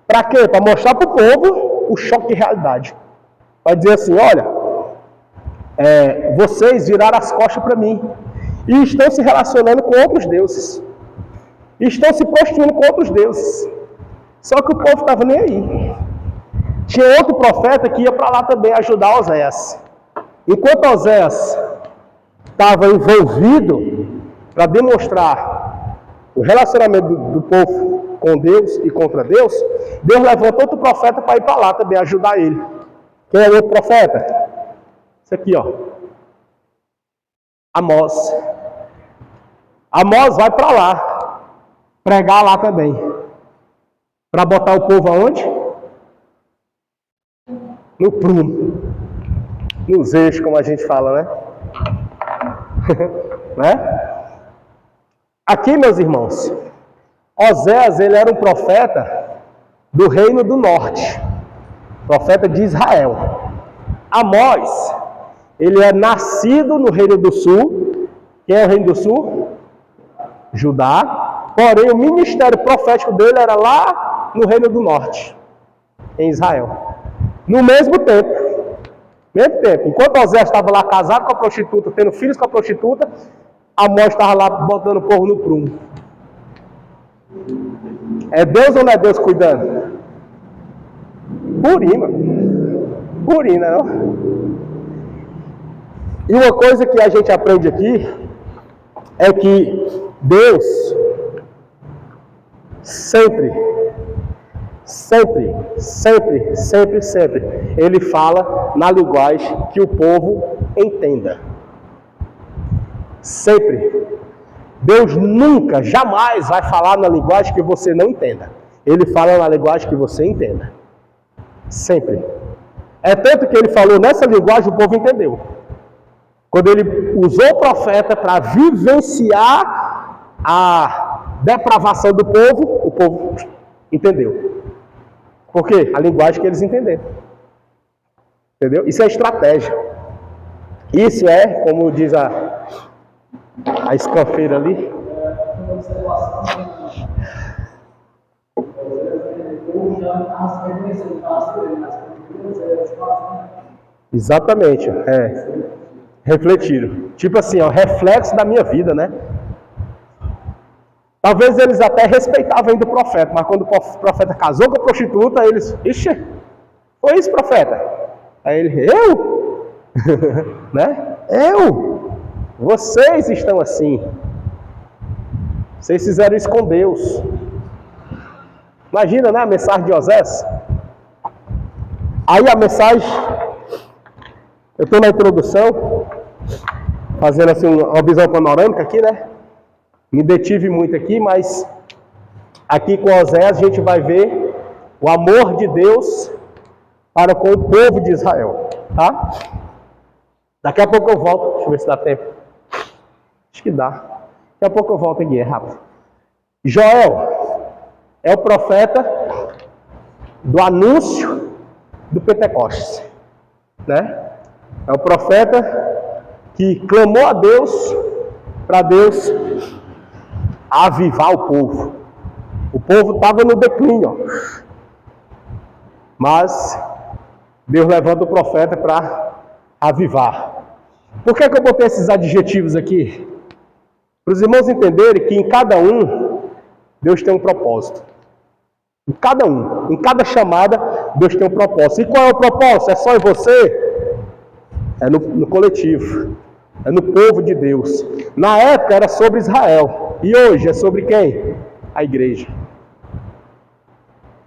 Para quê? Para mostrar para o povo o choque de realidade. Vai dizer assim, olha, vocês viraram as costas para mim. E estão se relacionando com outros deuses. Estão se prostituindo com outros deuses. Só que o povo estava nem aí. Tinha outro profeta que ia para lá também ajudar Oséias. Enquanto Oséias estava envolvido para demonstrar o relacionamento do povo com Deus e contra Deus, Deus levantou outro profeta para ir para lá também ajudar ele. Quem é o outro profeta? Esse aqui, ó. Amós. Amós vai para lá, pregar lá também. Para botar o povo aonde? No prumo. Nos eixos, como a gente fala, né? Né? Aqui, meus irmãos, Oséias, ele era um profeta do reino do norte. Profeta de Israel. Amós, ele é nascido no reino do sul. Quem é o reino do sul? Judá. Porém, o ministério profético dele era lá no reino do norte, em Israel. No mesmo tempo. Enquanto Oséias estava lá casado com a prostituta, tendo filhos com a prostituta, Amós estava lá botando o povo no prumo. É Deus ou não é Deus cuidando? Purina, não? E uma coisa que a gente aprende aqui é que Deus sempre, ele fala na linguagem que o povo entenda. Sempre. Deus nunca, jamais vai falar na linguagem que você não entenda. Ele fala na linguagem que você entenda. Sempre. É tanto que ele falou nessa linguagem, o povo entendeu. Quando ele usou o profeta para vivenciar a depravação do povo, o povo entendeu. Por quê? A linguagem que eles entenderam. Entendeu? Isso é estratégia. Isso é, como diz a escanfeira ali. Exatamente. Refletiram. Tipo assim, ó, reflexo da minha vida, né? Talvez eles até respeitavam ainda o profeta, mas quando o profeta casou com a prostituta, eles... Ixi, foi isso, profeta? Aí ele, eu? Né? Eu? Vocês estão assim. Vocês fizeram isso com Deus. Imagina, né, a mensagem de Oséias. Aí a mensagem... Eu estou na introdução, fazendo assim uma visão panorâmica aqui, né? Me detive muito aqui, mas aqui com Oséias a gente vai ver o amor de Deus para com o povo de Israel, tá? Daqui a pouco eu volto, deixa eu ver se dá tempo. Acho que dá. Daqui a pouco eu volto aqui, é rápido. Joel é o profeta do anúncio do Pentecostes, né? É o profeta que clamou a Deus para Deus avivar o povo. O povo estava no declínio, mas Deus levanta o profeta para avivar. Por que eu botei esses adjetivos aqui? Para os irmãos entenderem que em cada um, Deus tem um propósito. Em cada um, em cada chamada, Deus tem um propósito. E qual é o propósito? É só em você? É no coletivo. É no povo de Deus. Na época era sobre Israel. E hoje é sobre quem? A igreja.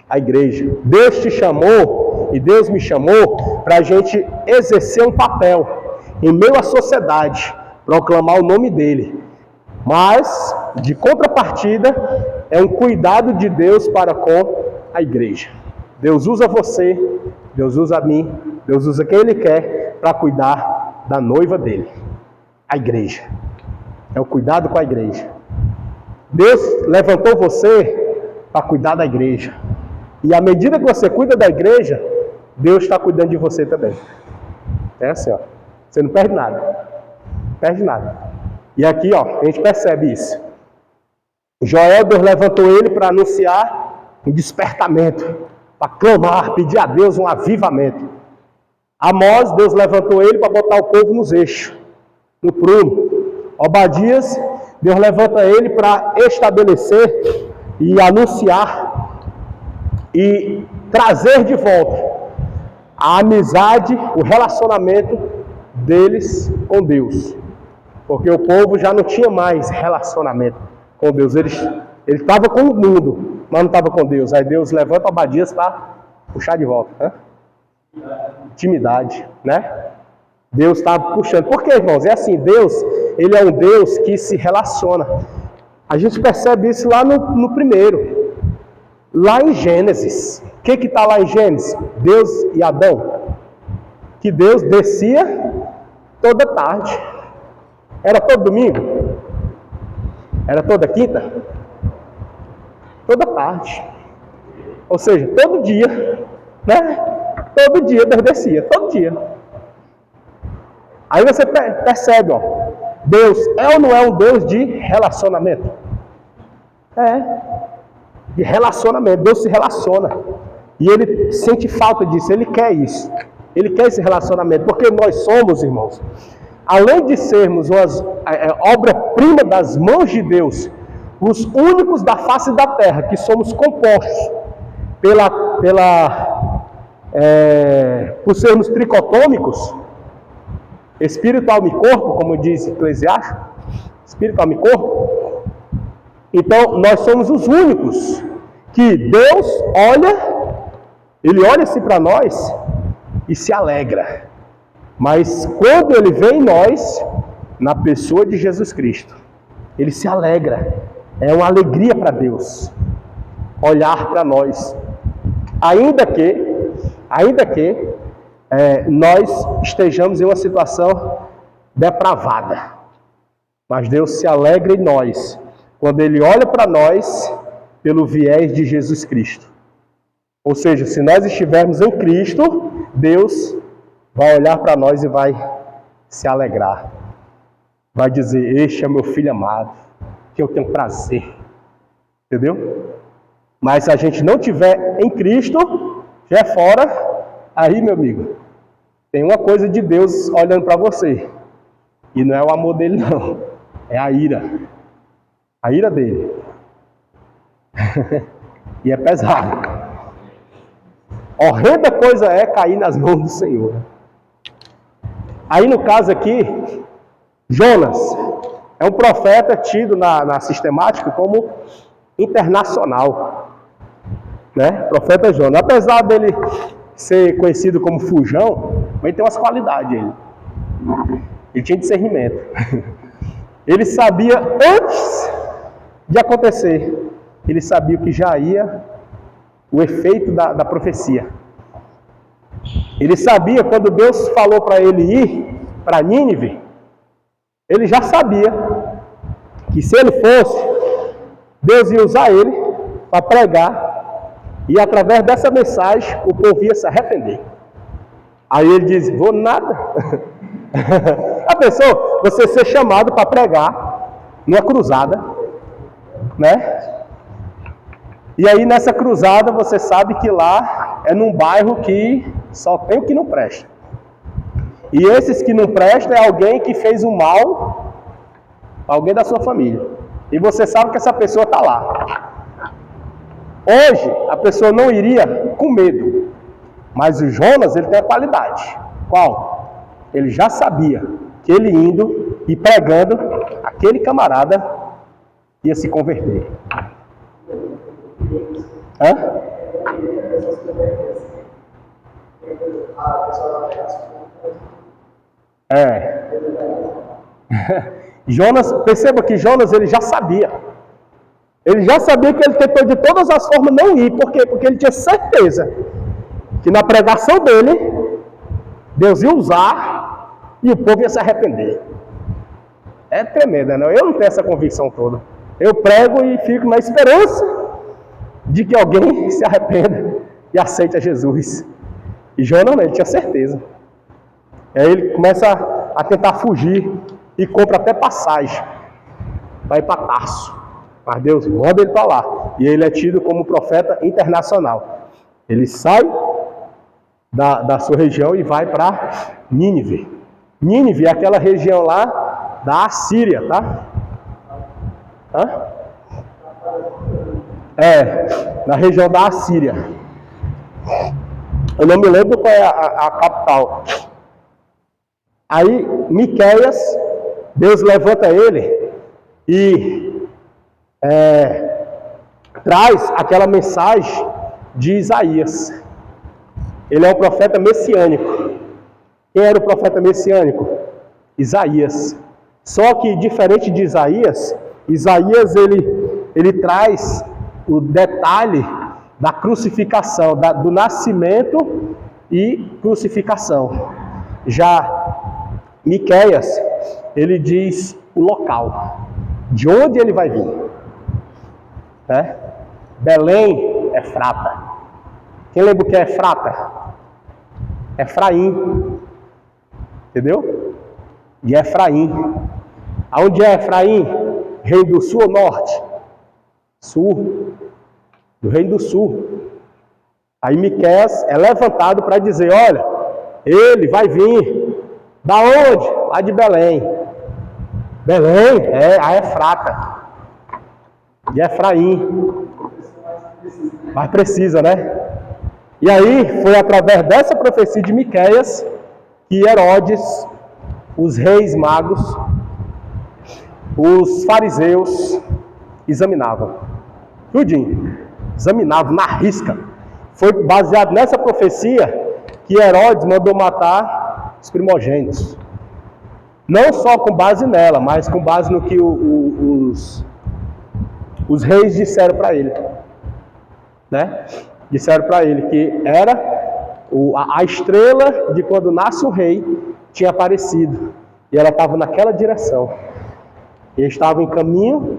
A igreja. Deus te chamou e Deus me chamou para a gente exercer um papel em meio à sociedade, proclamar o nome dele. Mas, de contrapartida, é um cuidado de Deus para com a igreja. Deus usa você, Deus usa a mim, Deus usa quem Ele quer para cuidar da noiva dele. A igreja. É o cuidado com a igreja. Deus levantou você para cuidar da igreja. E à medida que você cuida da igreja, Deus está cuidando de você também. É assim, ó. Você não perde nada. Não perde nada. E aqui, ó, a gente percebe isso. Joel, Deus levantou ele para anunciar um despertamento, para clamar, pedir a Deus um avivamento. Amós, Deus levantou ele para botar o povo nos eixos, no prumo. Obadias, Deus levanta ele para estabelecer e anunciar e trazer de volta a amizade, o relacionamento deles com Deus. Porque o povo já não tinha mais relacionamento com Deus. Ele estava com o mundo, mas não estava com Deus. Aí Deus levanta Obadias para puxar de volta. Né? Intimidade, né? Deus está puxando. Por quê, irmãos? É assim, Deus, ele é um Deus que se relaciona. A gente percebe isso lá no primeiro. Lá em Gênesis. O que está lá em Gênesis? Deus e Adão. Que Deus descia toda tarde. Era todo domingo? Era toda quinta? Toda tarde. Ou seja, todo dia, né? Todo dia Deus descia, todo dia. Aí você percebe, ó, Deus é ou não é um Deus de relacionamento? É, de relacionamento. Deus se relaciona. E Ele sente falta disso, Ele quer isso. Ele quer esse relacionamento, porque nós somos, irmãos, além de sermos uma obra-prima das mãos de Deus, os únicos da face da terra que somos compostos por sermos tricotômicos, espírito, alma e corpo, como diz Eclesiastes, espírito, alma e corpo. Então, nós somos os únicos que Deus olha, Ele olha assim para nós e se alegra. Mas quando Ele vê em nós, na pessoa de Jesus Cristo, Ele se alegra. É uma alegria para Deus olhar para nós. Ainda que nós estejamos em uma situação depravada. Mas Deus se alegra em nós, quando Ele olha para nós pelo viés de Jesus Cristo. Ou seja, se nós estivermos em Cristo, Deus vai olhar para nós e vai se alegrar. Vai dizer, este é meu filho amado, que eu tenho prazer. Entendeu? Mas se a gente não tiver em Cristo, já é fora, aí, meu amigo, tem uma coisa de Deus olhando para você. E não é o amor dele, não. É a ira. A ira dele. E é pesado. Horrenda coisa é cair nas mãos do Senhor. Aí no caso aqui, Jonas é um profeta tido na sistemática como internacional. Né? Profeta Jonas. Apesar dele ser conhecido como fujão, mas ele tem umas qualidades. Ele tinha discernimento. Ele sabia antes de acontecer. Ele sabia o que já ia, o efeito da profecia. Ele sabia quando Deus falou para ele ir para Nínive, ele já sabia que se ele fosse, Deus ia usar ele para pregar, e através dessa mensagem o povo ia se arrepender. Aí ele diz, vou nada. A pessoa, você ser chamado para pregar numa cruzada, né? E aí nessa cruzada você sabe que lá é num bairro que só tem o que não presta. E esses que não prestam é alguém que fez um mal a alguém da sua família. E você sabe que essa pessoa está lá. Hoje a pessoa não iria com medo. Mas o Jonas, ele tem a qualidade. Qual? Ele já sabia que ele indo e pregando, aquele camarada ia se converter. Hã? Jonas, perceba que Jonas ele já sabia. Ele já sabia que ele tentou de todas as formas não ir. Por quê? Porque ele tinha certeza que na pregação dele, Deus ia usar e o povo ia se arrepender. É tremendo, não? Eu não tenho essa convicção toda. Eu prego e fico na esperança de que alguém se arrependa e aceite a Jesus. E Jonas não, ele tinha certeza. Aí ele começa a tentar fugir e compra até passagem para ir para Tarso. Mas Deus manda ele para lá. E ele é tido como profeta internacional. Ele sai da sua região e vai para Nínive. Nínive é aquela região lá da Assíria, tá? Hã? Na região da Assíria. Eu não me lembro qual é a capital. Aí, Miqueias, Deus levanta ele e traz aquela mensagem de Isaías. Ele é um profeta messiânico. Quem era o profeta messiânico? Isaías. Só que, diferente de Isaías, ele traz o detalhe da crucificação, do nascimento e crucificação. Já Miqueias, ele diz o local, de onde ele vai vir. Né? Belém, Efrata. Quem lembra o que é Efrata? Efraim. Entendeu? De Efraim. Aonde é Efraim? Reino do Sul ou Norte? Sul. Do Reino do Sul. Aí Miqueias é levantado para dizer, olha, ele vai vir. Da onde? Lá de Belém. Belém é a Efrata. De Efraim. Mas precisa, né? E aí, foi através dessa profecia de Miqueias que Herodes, os reis magos, os fariseus, examinavam. Tudinho. Examinavam na risca. Foi baseado nessa profecia que Herodes mandou matar os primogênitos. Não só com base nela, mas com base no que os reis disseram para ele. Né? Disseram para ele que era a estrela de quando nasce o rei tinha aparecido. E ela estava naquela direção. E eles estavam em caminho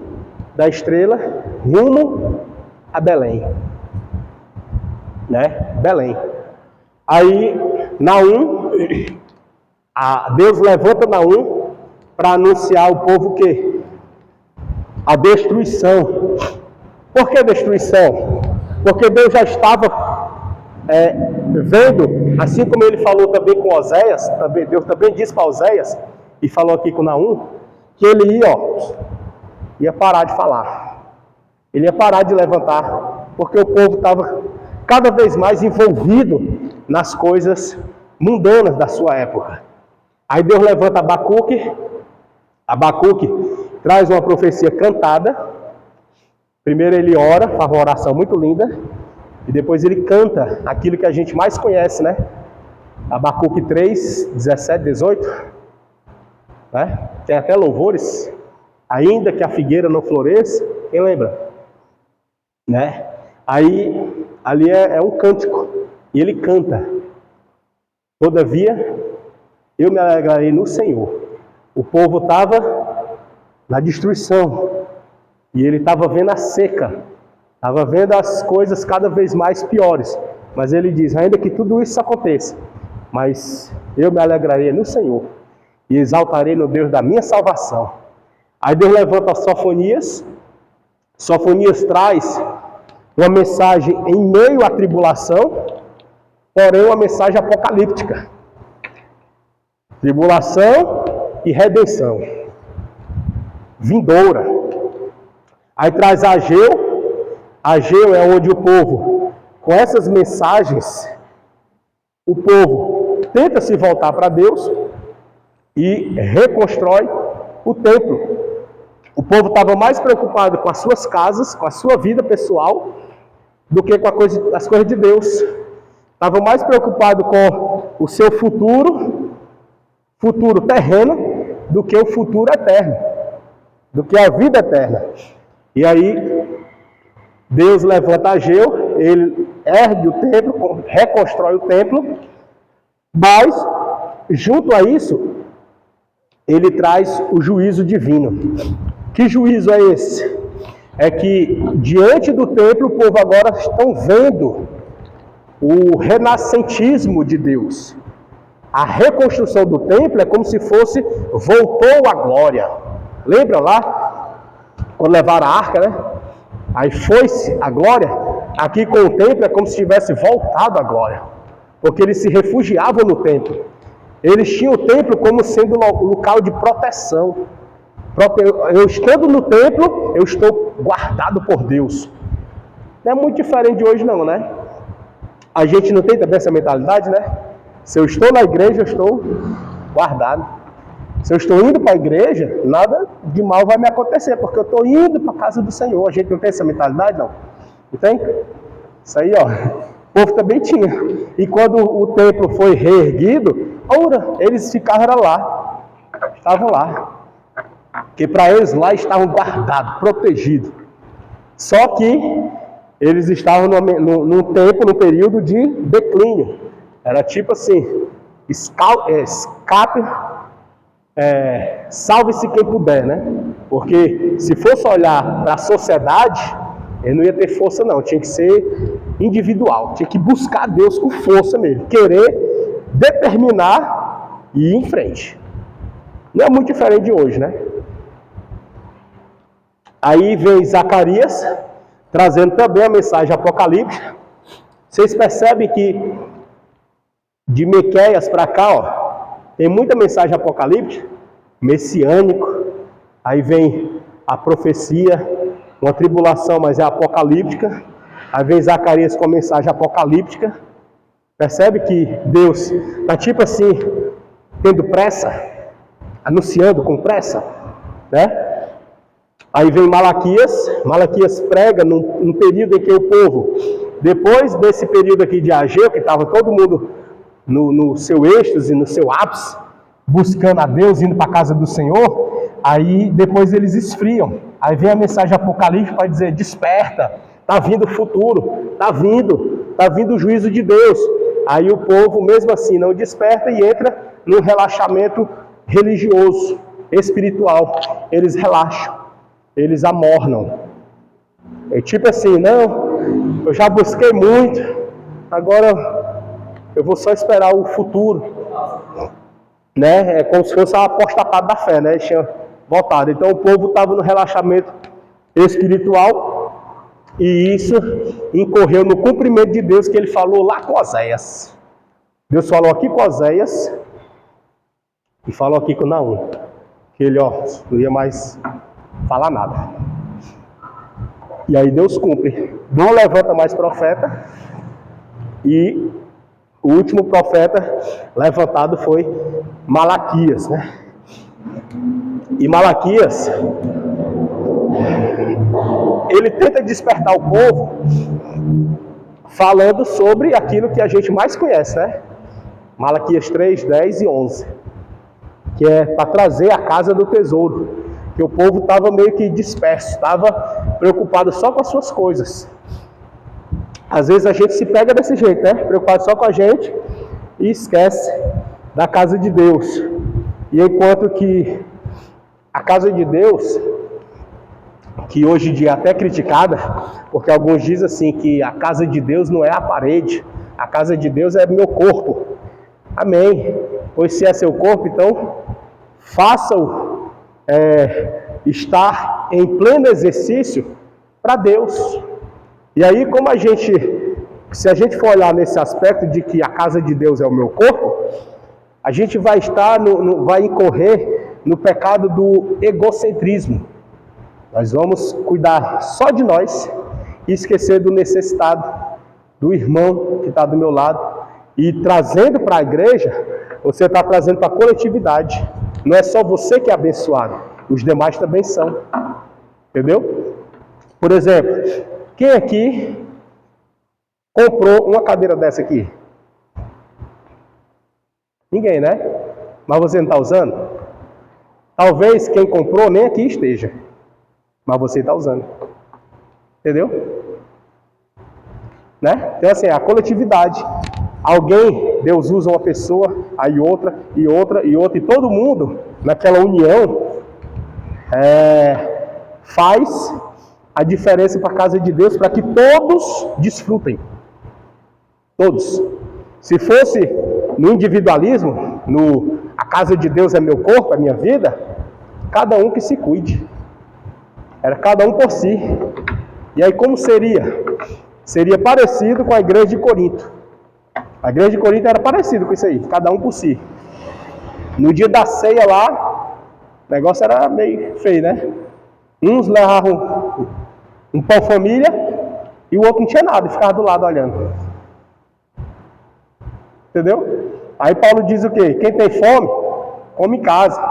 da estrela rumo a Belém. Né? Belém. Aí, Naum, Deus levanta Naum para anunciar ao povo o quê? A destruição. Por que destruição? Porque Deus já estava vendo, assim como ele falou também com Oséias, Deus também disse para Oséias, e falou aqui com Naum, que ele ia parar de falar. Ele ia parar de levantar, porque o povo estava cada vez mais envolvido nas coisas mundanas da sua época. Aí Deus levanta Abacuque. Abacuque traz uma profecia cantada. Primeiro ele ora, faz uma oração muito linda, e depois ele canta aquilo que a gente mais conhece, né? Abacuque 3, 17, 18. Né? Tem até louvores. Ainda que a figueira não floresça, quem lembra? Né? Aí, ali é um cântico, e ele canta. Todavia, eu me alegrarei no Senhor. O povo estava na destruição. E ele estava vendo a seca, estava vendo as coisas cada vez mais piores. Mas ele diz, ainda que tudo isso aconteça, mas eu me alegrarei no Senhor e exaltarei no Deus da minha salvação. Aí Deus levanta Sofonias. Sofonias traz uma mensagem em meio à tribulação, porém uma mensagem apocalíptica. Tribulação e redenção. Vindoura. Aí traz Ageu. Ageu é onde o povo, com essas mensagens, o povo tenta se voltar para Deus e reconstrói o templo. O povo estava mais preocupado com as suas casas, com a sua vida pessoal, do que com as coisas de Deus. Estava mais preocupado com o seu futuro terreno, do que o futuro eterno, do que a vida eterna. E aí, Deus levanta Ageu, ele ergue o templo, reconstrói o templo, mas, junto a isso, ele traz o juízo divino. Que juízo é esse? É que, diante do templo, o povo agora estão vendo o renascentismo de Deus. A reconstrução do templo é como se fosse, voltou à glória. Lembra lá? Quando levaram a arca, né? Aí foi-se a glória. Aqui com o templo é como se tivesse voltado a glória. Porque eles se refugiavam no templo. Eles tinham o templo como sendo um local de proteção. Eu estando no templo, eu estou guardado por Deus. Não é muito diferente de hoje não, né? A gente não tem também essa mentalidade, né? Se eu estou na igreja, eu estou guardado. Se eu estou indo para a igreja, nada de mal vai me acontecer, porque eu estou indo para a casa do Senhor. A gente não tem essa mentalidade, não? Não tem? Isso aí, ó, o povo também tinha. E quando o templo foi reerguido, ora, eles ficaram lá. Estavam lá. Porque para eles lá estavam guardados, protegidos. Só que eles estavam num tempo, num período de declínio. Era tipo assim, escape, salve-se quem puder, né? Porque se fosse olhar para a sociedade, ele não ia ter força não, tinha que ser individual, tinha que buscar Deus com força mesmo, querer determinar e ir em frente. Não é muito diferente de hoje, né? Aí vem Zacarias, trazendo também a mensagem apocalíptica. Vocês percebem que de Miqueias para cá, ó, tem muita mensagem apocalíptica, messiânico. Aí vem a profecia, uma tribulação, mas é apocalíptica. Aí vem Zacarias com a mensagem apocalíptica. Percebe que Deus está tipo assim, tendo pressa, anunciando com pressa, né? Aí vem Malaquias prega num período em que o povo, depois desse período aqui de Ageu, que estava todo mundo no seu êxtase, no seu ápice, buscando a Deus, indo para a casa do Senhor, aí depois eles esfriam. Aí vem a mensagem apocalíptica para dizer, desperta, está vindo o futuro, está vindo o juízo de Deus. Aí o povo, mesmo assim, não desperta e entra num relaxamento religioso, espiritual. Eles relaxam. Eles amornam. É tipo assim, não, eu já busquei muito, agora eu vou só esperar o futuro. Né? É como se fosse a apostatada da fé, né? Eles tinham voltado. Então o povo estava no relaxamento espiritual e isso incorreu no cumprimento de Deus que ele falou lá com Oséias. Deus falou aqui com Oséias e falou aqui com Naum. Que ele, ó, não ia mais falar nada. E aí Deus cumpre. Não levanta mais profeta. E o último profeta levantado foi Malaquias, né? E Malaquias, ele tenta despertar o povo falando sobre aquilo que a gente mais conhece, né? Malaquias 3, 10 e 11. Que é para trazer a casa do tesouro. Que o povo estava meio que disperso, estava preocupado só com as suas coisas. Às vezes a gente se pega desse jeito, né? Preocupado só com a gente e esquece da casa de Deus. E enquanto que a casa de Deus, que hoje em dia é até criticada, porque alguns dizem assim que a casa de Deus não é a parede, a casa de Deus é meu corpo. Amém. Pois se é seu corpo, então faça-o estar em pleno exercício para Deus. E aí, como se a gente for olhar nesse aspecto de que a casa de Deus é o meu corpo, a gente vai vai incorrer no pecado do egocentrismo. Nós vamos cuidar só de nós e esquecer do necessitado, do irmão que está do meu lado. E trazendo para a igreja, você está trazendo para a coletividade. Não é só você que é abençoado, os demais também são. Entendeu? Por exemplo, quem aqui comprou uma cadeira dessa aqui? Ninguém, né? Mas você não está usando? Talvez quem comprou nem aqui esteja, mas você está usando. Entendeu? Né? Então assim, a coletividade. Alguém, Deus usa uma pessoa, aí outra, e outra, e outra, e todo mundo, naquela união, faz a diferença para a casa de Deus, para que todos desfrutem. Todos. Se fosse no individualismo, a casa de Deus é meu corpo, é minha vida, cada um que se cuide. Era cada um por si. E aí como seria? Seria parecido com a igreja de Corinto. A igreja de Corinto era parecida com isso aí, cada um por si. No dia da ceia lá, o negócio era meio feio, né? Uns levavam um pão família e o outro não tinha nada e ficava do lado olhando. Entendeu? Aí Paulo diz o quê? Quem tem fome, come em casa.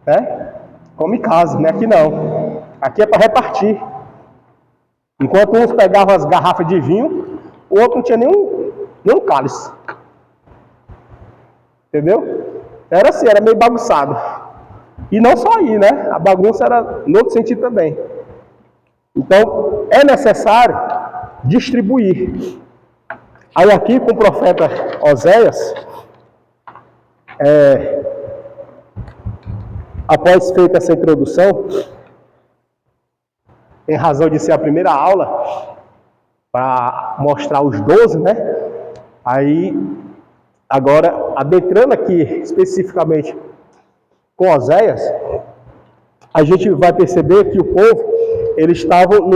Né? Come em casa, não é aqui não. Aqui é para repartir. Enquanto uns pegavam as garrafas de vinho, o outro não tinha nenhum cálice. Entendeu? Era assim, era meio bagunçado. E não só aí, né? A bagunça era no outro sentido também. Então, é necessário distribuir. Aí aqui com o profeta Oséias, após feita essa introdução, em razão de ser a primeira aula, para mostrar os 12, né? Aí, agora, adentrando aqui especificamente com Oséias, a gente vai perceber que o povo, eles estavam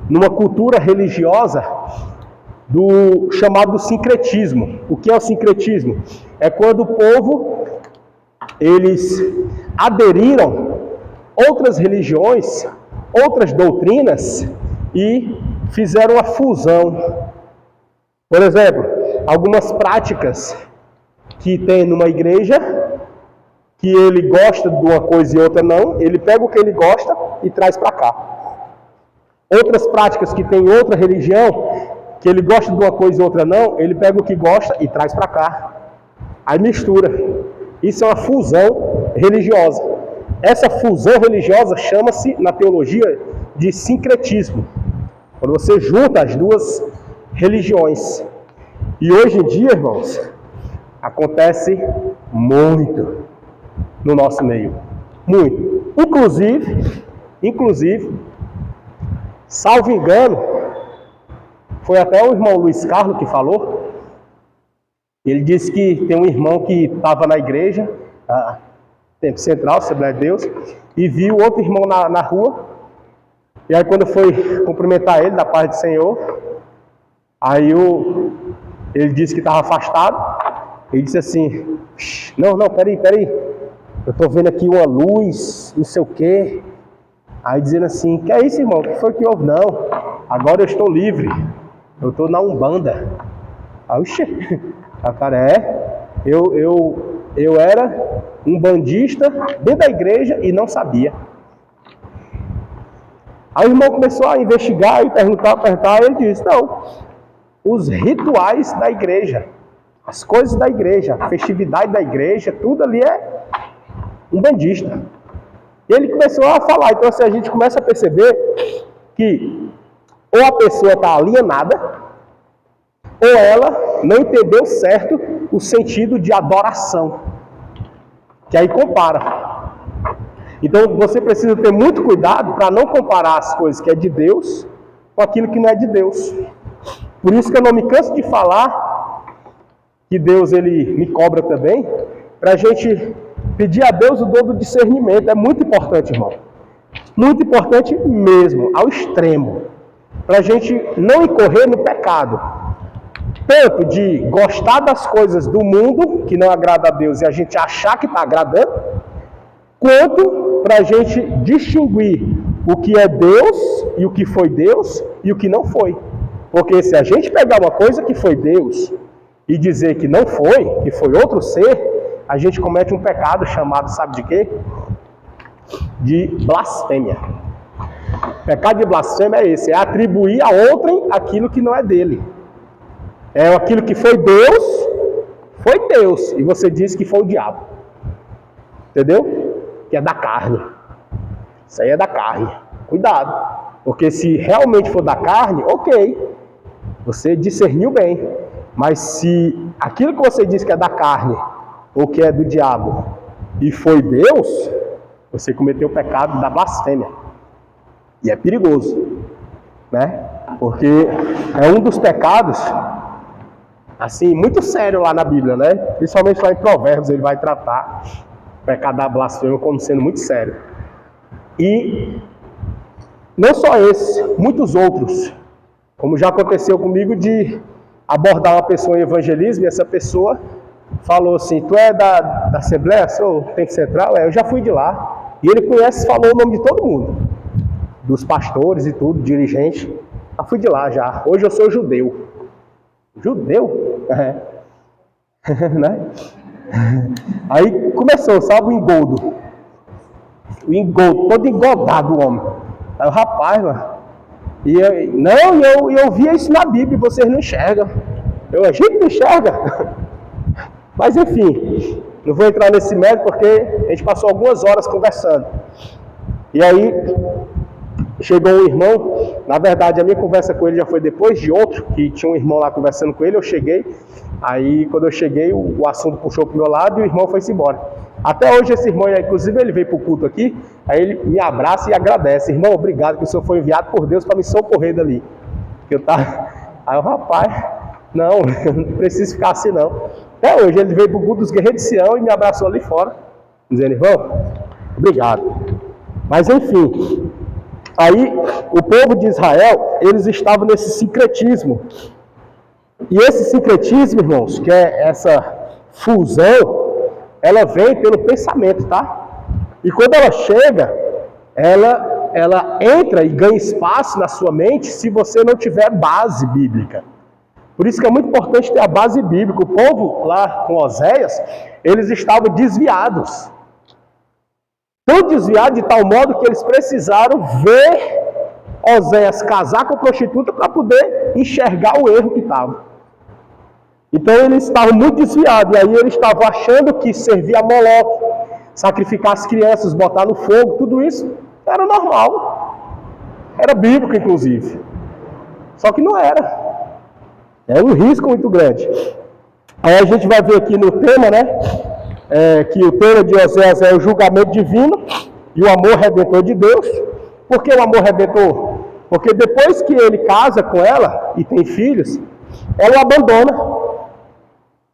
numa cultura religiosa do chamado sincretismo. O que é o sincretismo? É quando o povo, eles aderiram outras religiões, outras doutrinas e fizeram uma fusão. Por exemplo, algumas práticas que tem numa igreja, que ele gosta de uma coisa e outra não, ele pega o que ele gosta e traz para cá. Outras práticas que tem outra religião, que ele gosta de uma coisa e outra não, ele pega o que gosta e traz para cá. Aí mistura. Isso é uma fusão religiosa. Essa fusão religiosa chama-se, na teologia, de sincretismo. Quando você junta as duas religiões. E hoje em dia, irmãos, acontece muito no nosso meio. Muito. Inclusive, salvo engano, foi até o irmão Luiz Carlos que falou. Ele disse que tem um irmão que estava na igreja, Tempo Central, Assembleia de Deus, e viu outro irmão na rua. E aí quando foi cumprimentar ele, da paz do Senhor, aí ele disse que estava afastado. Ele disse assim, não, peraí, eu estou vendo aqui uma luz, não sei o quê. Aí dizendo assim, que é isso, irmão? O que foi que houve? Não, agora eu estou livre, eu estou na Umbanda. Aí, a cara eu era um bandista dentro da igreja e não sabia. Aí o irmão começou a investigar e perguntar, e ele disse, não, os rituais da igreja, as coisas da igreja, a festividade da igreja, tudo ali é um bandista. E ele começou a falar. Então assim, a gente começa a perceber que ou a pessoa está alienada, ou ela não entendeu certo o sentido de adoração. Que aí compara. Então você precisa ter muito cuidado para não comparar as coisas que é de Deus com aquilo que não é de Deus. Por isso que eu não me canso de falar que Deus ele me cobra também, para a gente pedir a Deus o dom do discernimento. É muito importante, irmão. Muito importante mesmo, ao extremo. Para a gente não incorrer no pecado. Tanto de gostar das coisas do mundo, que não agrada a Deus, e a gente achar que está agradando, quanto para a gente distinguir o que é Deus, e o que foi Deus, e o que não foi. Porque se a gente pegar uma coisa que foi Deus, e dizer que não foi, que foi outro ser, a gente comete um pecado chamado, sabe de quê? De blasfêmia. Pecado de blasfêmia é esse, é atribuir a outrem aquilo que não é dele. É aquilo que foi Deus, e você diz que foi o diabo. Entendeu? Que é da carne. Isso aí é da carne. Cuidado. Porque se realmente for da carne, ok. Você discerniu bem. Mas se aquilo que você diz que é da carne, ou que é do diabo, e foi Deus, você cometeu o pecado da blasfêmia. E é perigoso. Né? Porque é um dos pecados, assim, muito sério lá na Bíblia, né? Principalmente lá em Provérbios, ele vai tratar o pecado da blasfêmia como sendo muito sério. E não só esse, muitos outros. Como já aconteceu comigo de abordar uma pessoa em evangelismo, e essa pessoa falou assim, tu é da Assembleia? Sou Tempo Central? Eu já fui de lá. E ele falou o nome de todo mundo. Dos pastores e tudo, dirigente. Já fui de lá já. Hoje eu sou judeu. Judeu? Né? Aí começou, sabe, o engodo. O engodo, todo engodado o homem. Aí o rapaz, mano. Eu via isso na Bíblia, vocês não enxergam. A gente não enxerga. Mas enfim, não vou entrar nesse mérito porque a gente passou algumas horas conversando. E aí, chegou um irmão, na verdade a minha conversa com ele já foi depois de outro, que tinha um irmão lá conversando com ele, eu cheguei, aí quando eu cheguei o assunto puxou pro meu lado e o irmão foi-se embora. Até hoje esse irmão, inclusive ele veio pro culto aqui, aí ele me abraça e agradece, irmão, obrigado que o senhor foi enviado por Deus para me socorrer dali. Aí o rapaz, não precisa ficar assim não. Até hoje ele veio pro culto dos guerreiros de Sião e me abraçou ali fora, dizendo, irmão, obrigado. Mas enfim, aí o povo de Israel, eles estavam nesse sincretismo. E esse sincretismo, irmãos, que é essa fusão, ela vem pelo pensamento, tá? E quando ela chega, ela entra e ganha espaço na sua mente se você não tiver base bíblica. Por isso que é muito importante ter a base bíblica. O povo lá com Oséias, eles estavam desviados. Tão desviado de tal modo que eles precisaram ver Oséias casar com a prostituta para poder enxergar o erro que estava. Então eles estavam muito desviados, e aí eles estavam achando que servir a Moloque, sacrificar as crianças, botar no fogo, tudo isso era normal. Era bíblico, inclusive. Só que não era. É um risco muito grande. Aí a gente vai ver aqui no tema, né? Que o tema de Oséias é o julgamento divino e o amor redentor de Deus. Por que o amor redentor? Porque depois que ele casa com ela e tem filhos, ela o abandona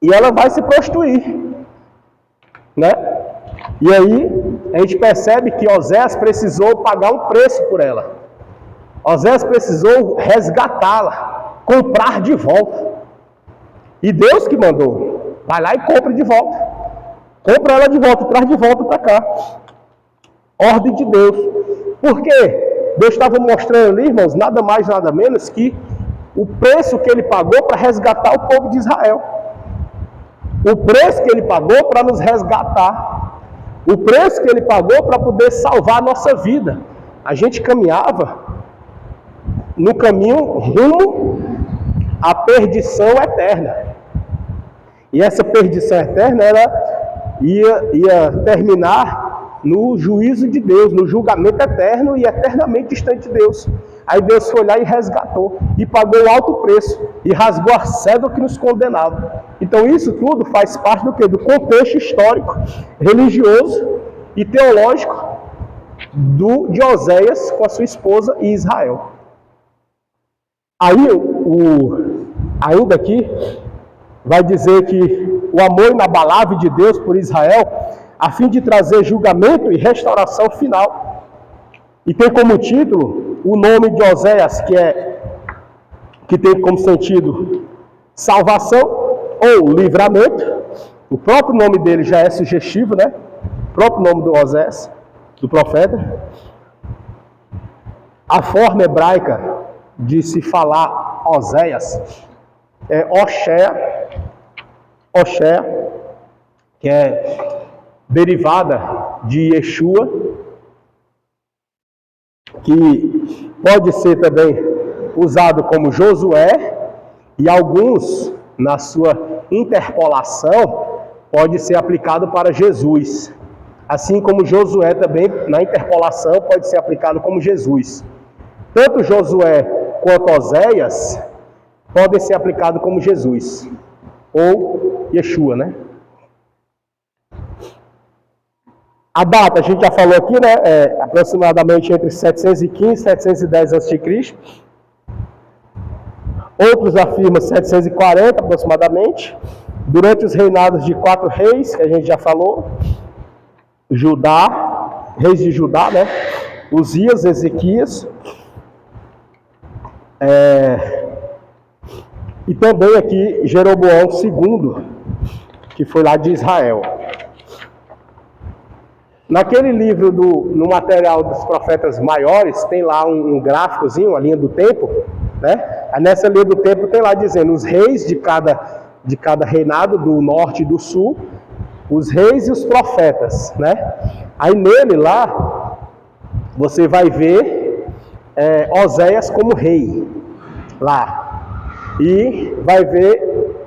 e ela vai se prostituir, né? E aí a gente percebe que Oséias precisou pagar um preço por ela. Oséias precisou resgatá-la, comprar de volta. E Deus que mandou, vai lá e compra de volta. Compra ela de volta, traz de volta para cá. Ordem de Deus. Por quê? Deus estava mostrando ali, irmãos, nada mais, nada menos que o preço que ele pagou para resgatar o povo de Israel. O preço que ele pagou para nos resgatar. O preço que ele pagou para poder salvar a nossa vida. A gente caminhava no caminho rumo à perdição eterna. E essa perdição eterna, ela ia terminar no juízo de Deus, no julgamento eterno e eternamente distante de Deus. Aí Deus foi lá e resgatou, e pagou um alto preço, e rasgou a cédula que nos condenava. Então isso tudo faz parte do quê? Do contexto histórico, religioso e teológico de Oséias com a sua esposa e Israel. Aí, ainda aqui, vai dizer que o amor inabalável de Deus por Israel, a fim de trazer julgamento e restauração final. E tem como título o nome de Oséias, que tem como sentido salvação ou livramento. O próprio nome dele já é sugestivo, né? O próprio nome do Oséias, do profeta. A forma hebraica de se falar Oséias é Oshea, que é derivada de Yeshua, que pode ser também usado como Josué, e alguns, na sua interpolação, pode ser aplicado para Jesus. Assim como Josué também, na interpolação, pode ser aplicado como Jesus. Tanto Josué quanto Oséias podem ser aplicados como Jesus, ou Yeshua, né? A data, a gente já falou aqui, né? Aproximadamente entre 715 e 710 a.C. Outros afirmam 740 aproximadamente. Durante os reinados de 4 reis, que a gente já falou, reis de Judá, né? Uzias, Ezequias. E também aqui Jeroboão II, que foi lá de Israel. Naquele livro, no material dos profetas maiores, tem lá um gráficozinho, a linha do tempo, né? Nessa linha do tempo tem lá dizendo os reis de cada de cada reinado, do norte e do sul, os reis e os profetas, né? Aí nele lá, você vai ver Oséias como rei, lá. E vai ver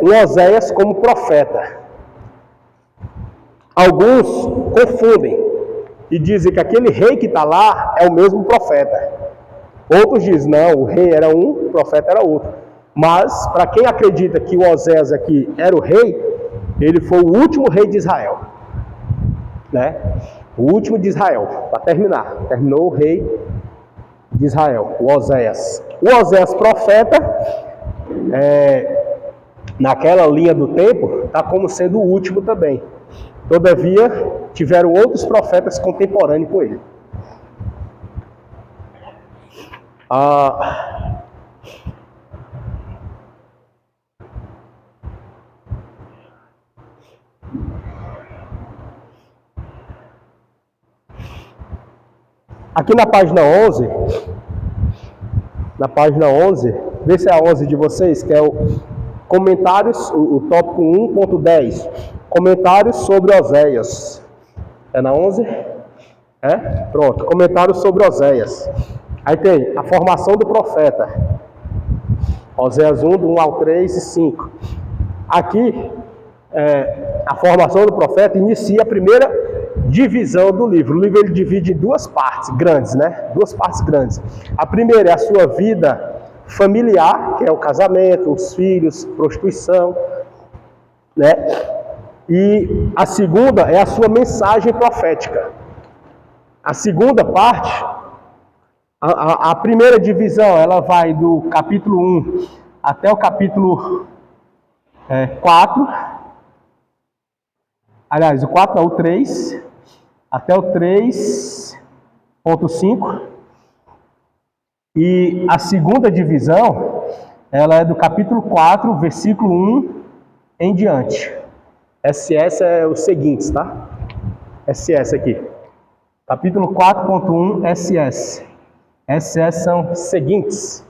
um Oséias como profeta. Alguns confundem e dizem que aquele rei que está lá é o mesmo profeta. Outros dizem, não, o rei era um, o profeta era outro. Mas, para quem acredita que o Oséias aqui era o rei, ele foi o último rei de Israel. Né? O último de Israel, para terminar. Terminou o rei de Israel, o Oséias. O Oséias profeta, naquela linha do tempo, está como sendo o último também. Todavia, tiveram outros profetas contemporâneos com ele. Aqui na página 11, vê se é a 11 de vocês, que é o comentários, o tópico 1.10, comentários sobre Oséias. É na 11? Pronto, comentários sobre Oséias. Aí tem a formação do profeta. Oséias 1, do 1 ao 3 e 5. Aqui, a formação do profeta inicia a primeira divisão do livro. O livro ele divide em duas partes grandes, né? Duas partes grandes. A primeira é a sua vida familiar, que é o casamento, os filhos, prostituição, né? E a segunda é a sua mensagem profética. A segunda parte, a primeira divisão, ela vai do capítulo 1 até o capítulo 4. Aliás, o 4 não, o 3, até o 3.5. E a segunda divisão, ela é do capítulo 4, versículo 1 em diante. SS é os seguintes, tá? SS aqui. Capítulo 4.1, SS. SS são seguintes.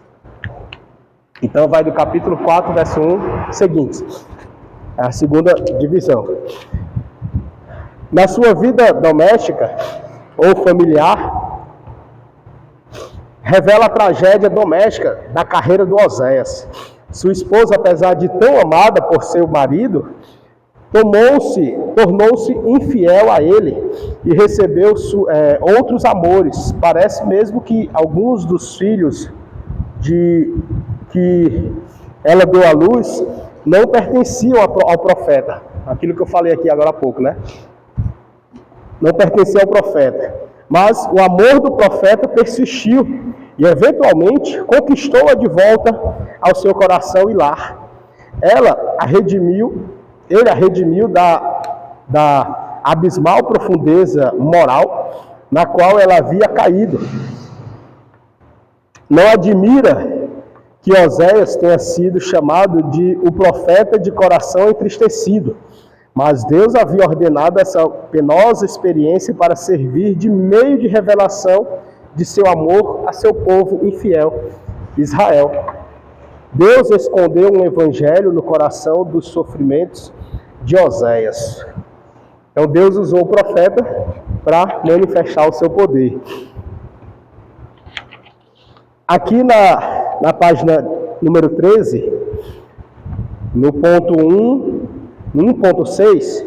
Então vai do capítulo 4, verso 1, seguintes. É a segunda divisão. Na sua vida doméstica ou familiar, revela a tragédia doméstica da carreira do Oséias. Sua esposa, apesar de tão amada por seu marido, tornou-se infiel a ele e recebeu outros amores. Parece mesmo que alguns dos filhos que ela deu à luz não pertenciam ao profeta. Aquilo que eu falei aqui agora há pouco, né? Não pertencia ao profeta. Mas o amor do profeta persistiu e eventualmente conquistou-a de volta ao seu coração e lar. Ele a redimiu da abismal profundeza moral na qual ela havia caído. Não admira que Oséias tenha sido chamado de o profeta de coração entristecido, mas Deus havia ordenado essa penosa experiência para servir de meio de revelação de seu amor a seu povo infiel, Israel. Deus escondeu um evangelho no coração dos sofrimentos de Oséias. Então Deus usou o profeta para manifestar o seu poder. Aqui na página número 13, no ponto 1.6,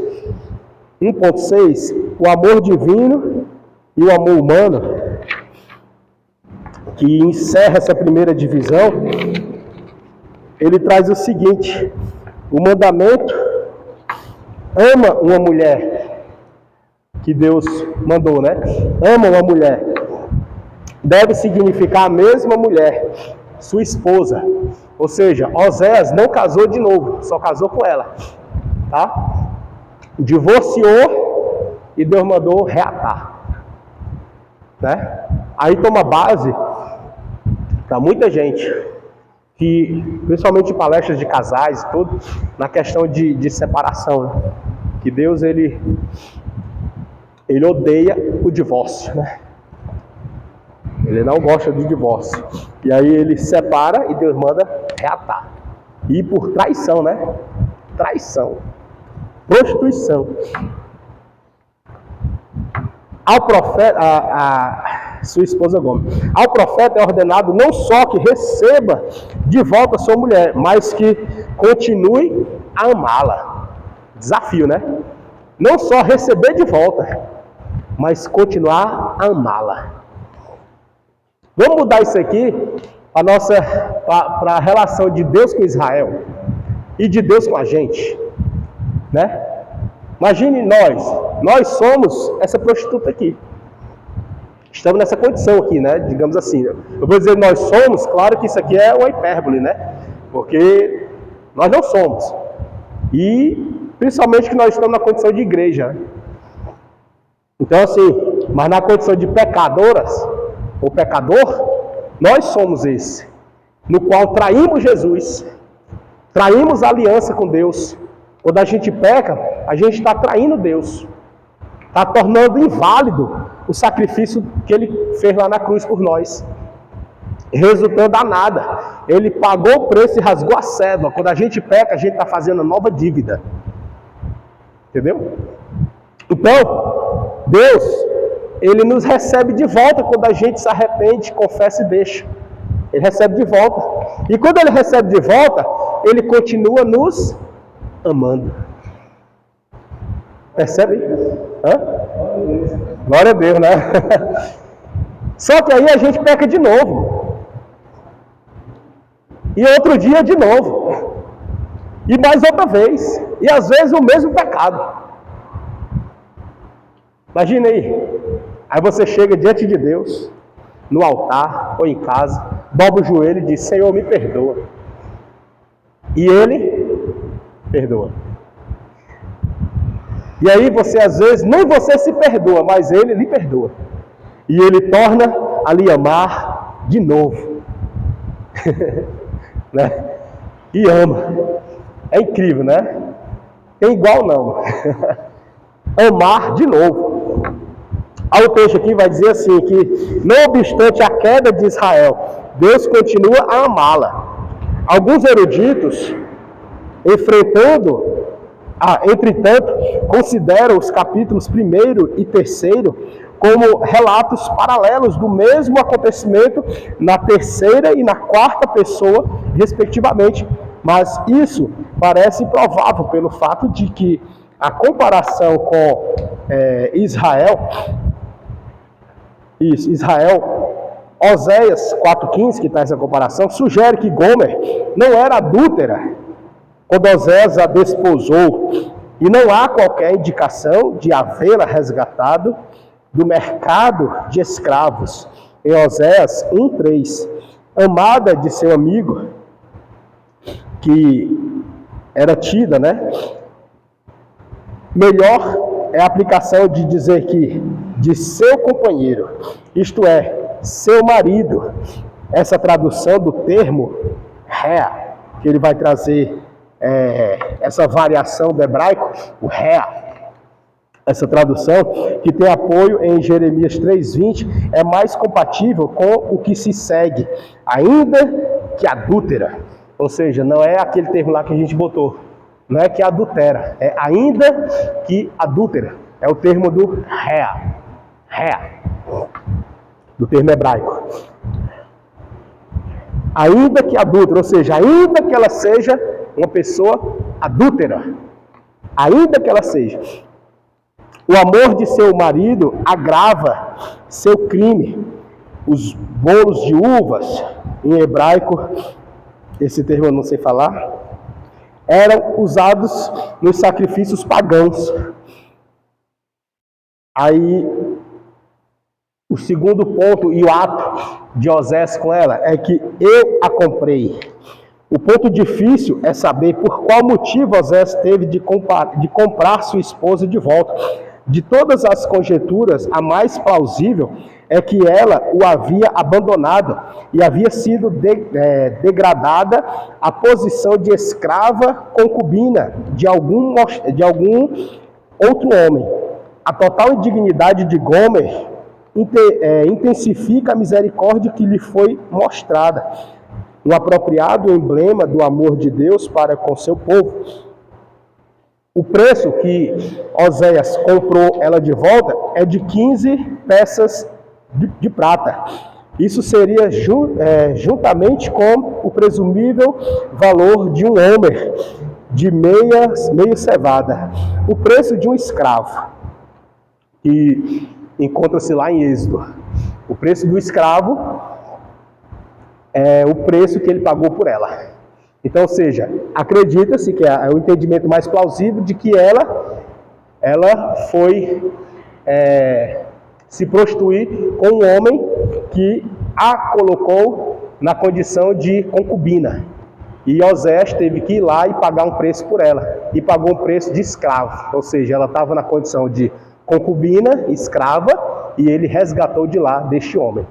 o amor divino e o amor humano, que encerra essa primeira divisão, ele traz o seguinte: o mandamento ama uma mulher, que Deus mandou, né? Ama uma mulher. Deve significar a mesma mulher, sua esposa. Ou seja, Oséias não casou de novo, só casou com ela. Tá? Divorciou e Deus mandou reatar. Né? Aí toma base para muita gente, que, principalmente em palestras de casais e tudo, na questão de separação, né? Que Deus ele odeia o divórcio, né? Ele não gosta do divórcio. E aí ele separa e Deus manda reatar. E por traição, né? Traição. Prostituição. Ao profeta, sua esposa Gomer, ao profeta é ordenado não só que receba de volta sua mulher, mas que continue a amá-la. Desafio, né? Não só receber de volta, mas continuar a amá-la. Vamos mudar isso aqui para a relação de Deus com Israel e de Deus com a gente, né? Imagine nós somos essa prostituta aqui. Estamos nessa condição aqui, né? Digamos assim. Eu vou dizer nós somos, claro que isso aqui é uma hipérbole, né? Porque nós não somos. E principalmente que nós estamos na condição de igreja, né? Então assim, mas na condição de pecadoras, ou pecador, nós somos esse, no qual traímos Jesus, traímos a aliança com Deus. Quando a gente peca, a gente está traindo Deus, está tornando inválido o sacrifício que Ele fez lá na cruz por nós, resultando a nada. Ele pagou o preço e rasgou a cédula. Quando a gente peca, a gente está fazendo nova dívida, entendeu? Então, Deus, Ele nos recebe de volta quando a gente se arrepende, confessa e deixa. Ele recebe de volta. E quando Ele recebe de volta, Ele continua nos amando. Percebe? Glória a Deus, né? Só que aí a gente peca de novo. E outro dia de novo. E mais outra vez. E às vezes o mesmo pecado. Imagina aí. Aí você chega diante de Deus, no altar ou em casa, dobra o joelho e diz: Senhor, me perdoa. E Ele perdoa. E aí você às vezes, nem você se perdoa, mas Ele lhe perdoa. E Ele torna a lhe amar de novo. Né? E ama. É incrível, né? Tem igual não. Amar de novo. Aí o texto aqui vai dizer assim, que não obstante a queda de Israel, Deus continua a amá-la. Alguns eruditos, entretanto, consideram os capítulos 1º e 3º como relatos paralelos do mesmo acontecimento na 3ª e na 4ª pessoa, respectivamente. Mas isso parece improvável pelo fato de que a comparação com Israel, Oséias 4,15, que está essa comparação, sugere que Gomer não era adúltera quando Oséias a desposou, e não há qualquer indicação de havê-la resgatado do mercado de escravos. Em Oséias 1,3, amada de seu amigo, que era tida, né? Melhor é a aplicação de dizer que de seu companheiro, isto é, seu marido. Essa tradução do termo rea, que ele vai trazer essa variação do hebraico, o rea, essa tradução, que tem apoio em Jeremias 3,20, é mais compatível com o que se segue, ainda que adúltera. Ou seja, não é aquele termo lá que a gente botou, não é que adultera, é ainda que adúltera. É o termo do rea, do termo hebraico. Ainda que adúltera, ou seja, ainda que ela seja uma pessoa adúltera, ainda que ela seja. O amor de seu marido agrava seu crime. Os bolos de uvas, em hebraico, esse termo eu não sei falar, eram usados nos sacrifícios pagãos. Aí, o segundo ponto e o ato de Oséias com ela é que eu a comprei. O ponto difícil é saber por qual motivo Oséias teve de comprar sua esposa de volta. De todas as conjecturas, a mais plausível é que ela o havia abandonado e havia sido degradada à posição de escrava concubina de algum outro homem. A total indignidade de Gomer intensifica a misericórdia que lhe foi mostrada. um apropriado emblema do amor de Deus para com seu povo. O preço que Oséias comprou ela de volta é de 15 peças de prata. Isso seria juntamente com o presumível valor de um homer de meio cevada. O preço de um escravo, que encontra-se lá em Êxodo. O preço do escravo é o preço que ele pagou por ela. Então, ou seja, acredita-se que é o entendimento mais plausível de que ela foi se prostituir com um homem que a colocou na condição de concubina. E Oséias teve que ir lá e pagar um preço por ela. E pagou um preço de escravo. Ou seja, ela estava na condição de concubina, escrava, e ele resgatou de lá deste homem.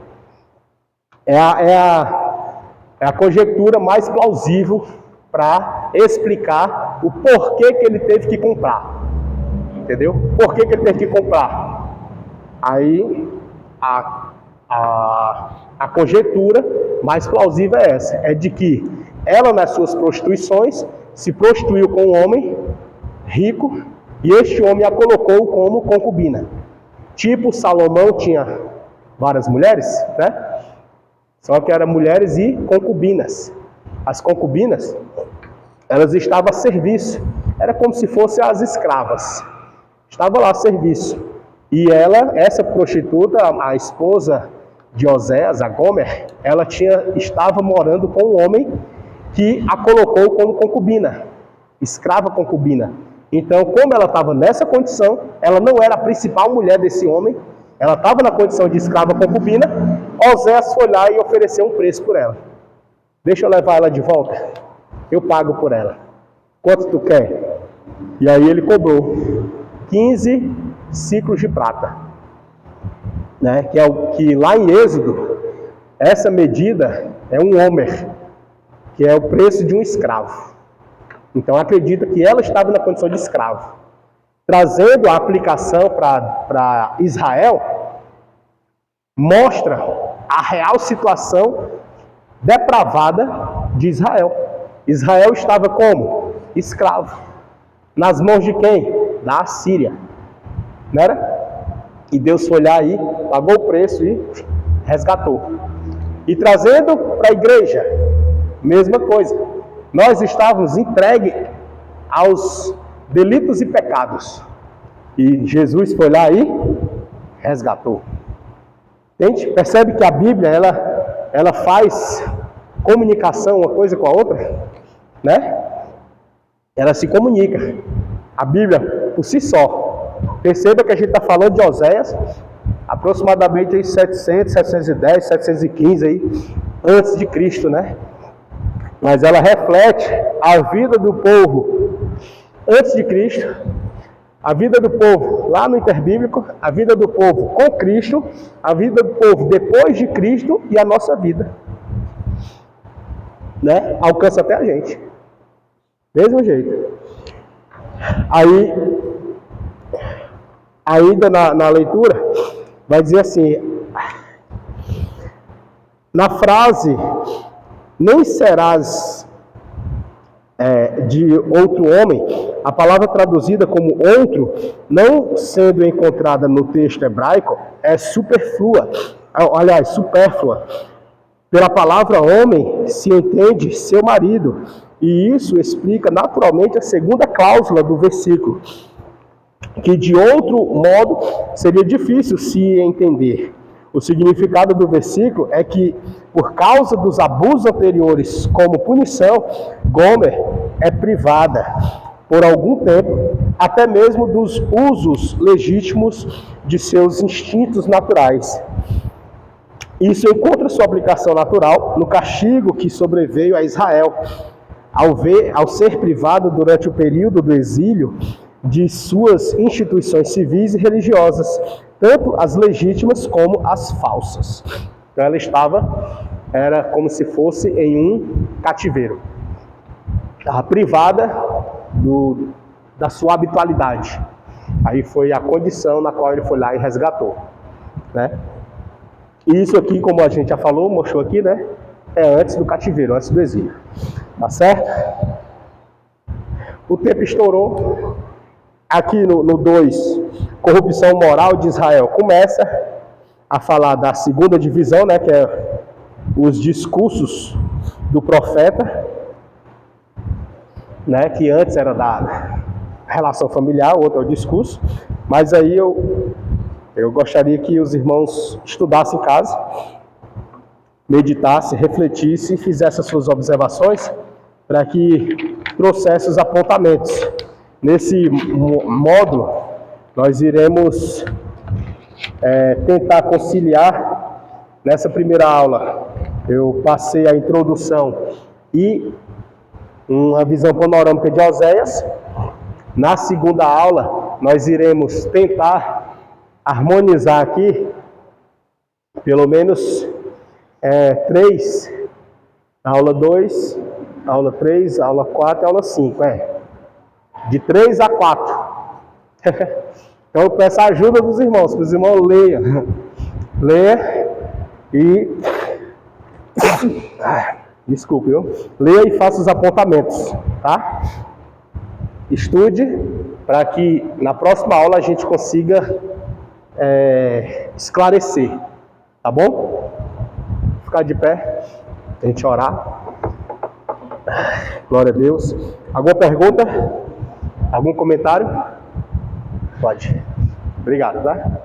É a conjectura mais plausível para explicar o porquê que ele teve que comprar. Entendeu? Por que ele teve que comprar? Aí a conjectura mais plausível é essa, é de que ela nas suas prostituições se prostituiu com um homem rico e este homem a colocou como concubina. Tipo, Salomão tinha várias mulheres, né? Só que eram mulheres e concubinas. As concubinas, elas estavam a serviço. Era como se fossem as escravas. Estava lá a serviço. E ela, essa prostituta, a esposa de Oséias, a Gomer, ela estava morando com um homem que a colocou como concubina, escrava concubina. Então, como ela estava nessa condição, ela não era a principal mulher desse homem, ela estava na condição de escrava concubina, Oséias foi lá e ofereceu um preço por ela. Deixa eu levar ela de volta, eu pago por ela. Quanto tu quer? E aí ele cobrou 15 ciclos de prata, né? Que é o que lá em Êxodo, essa medida é um homer, que é o preço de um escravo. Então acredita que ela estava na condição de escravo. Trazendo a aplicação para Israel, mostra a real situação depravada de Israel. Israel estava como? Escravo. Nas mãos de quem? Da Assíria. Não era? E Deus foi lá e pagou o preço e resgatou. E trazendo para a igreja, mesma coisa. Nós estávamos entregues aos delitos e pecados. E Jesus foi lá e resgatou. Entende? Percebe que a Bíblia, ela faz comunicação uma coisa com a outra, né? Ela se comunica. A Bíblia, por si só. Perceba que a gente está falando de Oséias, aproximadamente aí 700, 710, 715 aí, antes de Cristo, né? Mas ela reflete a vida do povo antes de Cristo, a vida do povo lá no interbíblico, a vida do povo com Cristo, a vida do povo depois de Cristo e a nossa vida, né? Alcança até a gente. Mesmo jeito. Aí, ainda na leitura, vai dizer assim, na frase, nem serás de outro homem, a palavra traduzida como outro, não sendo encontrada no texto hebraico, é superflua, aliás, supérflua. Pela palavra homem se entende seu marido, e isso explica naturalmente a segunda cláusula do versículo, que de outro modo seria difícil se entender. O significado do versículo é que, por causa dos abusos anteriores, como punição, Gomer é privada, por algum tempo, até mesmo dos usos legítimos de seus instintos naturais. Isso encontra sua aplicação natural no castigo que sobreveio a Israel, ao ser privado durante o período do exílio de suas instituições civis e religiosas, tanto as legítimas como as falsas. Então ela era como se fosse em um cativeiro. Estava privada da sua habitualidade. Aí foi a condição na qual ele foi lá e resgatou, né? E isso aqui, como a gente já falou, mostrou aqui, né? é antes do cativeiro, antes do exílio. Tá certo? O tempo estourou. Aqui no 2, corrupção moral de Israel, começa a falar da segunda divisão, né, que é os discursos do profeta, né, que antes era da relação familiar, o outro é o discurso, mas aí eu gostaria que os irmãos estudassem em casa, meditassem, refletissem e fizessem as suas observações para que trouxessem os apontamentos. Nesse módulo, nós iremos tentar conciliar. Nessa primeira aula, eu passei a introdução e uma visão panorâmica de Oséias. Na segunda aula, nós iremos tentar harmonizar aqui, pelo menos 3, aula 2, aula 3, aula 4 e aula 5, de 3 a 4. Então eu peço a ajuda dos irmãos, que os irmãos leiam. Leia e... Desculpe, viu? Leia e faça os apontamentos, tá? Estude para que na próxima aula a gente consiga esclarecer, tá bom? Ficar de pé, a gente orar. Glória a Deus. Alguma pergunta? Algum comentário? Pode. Obrigado, tá?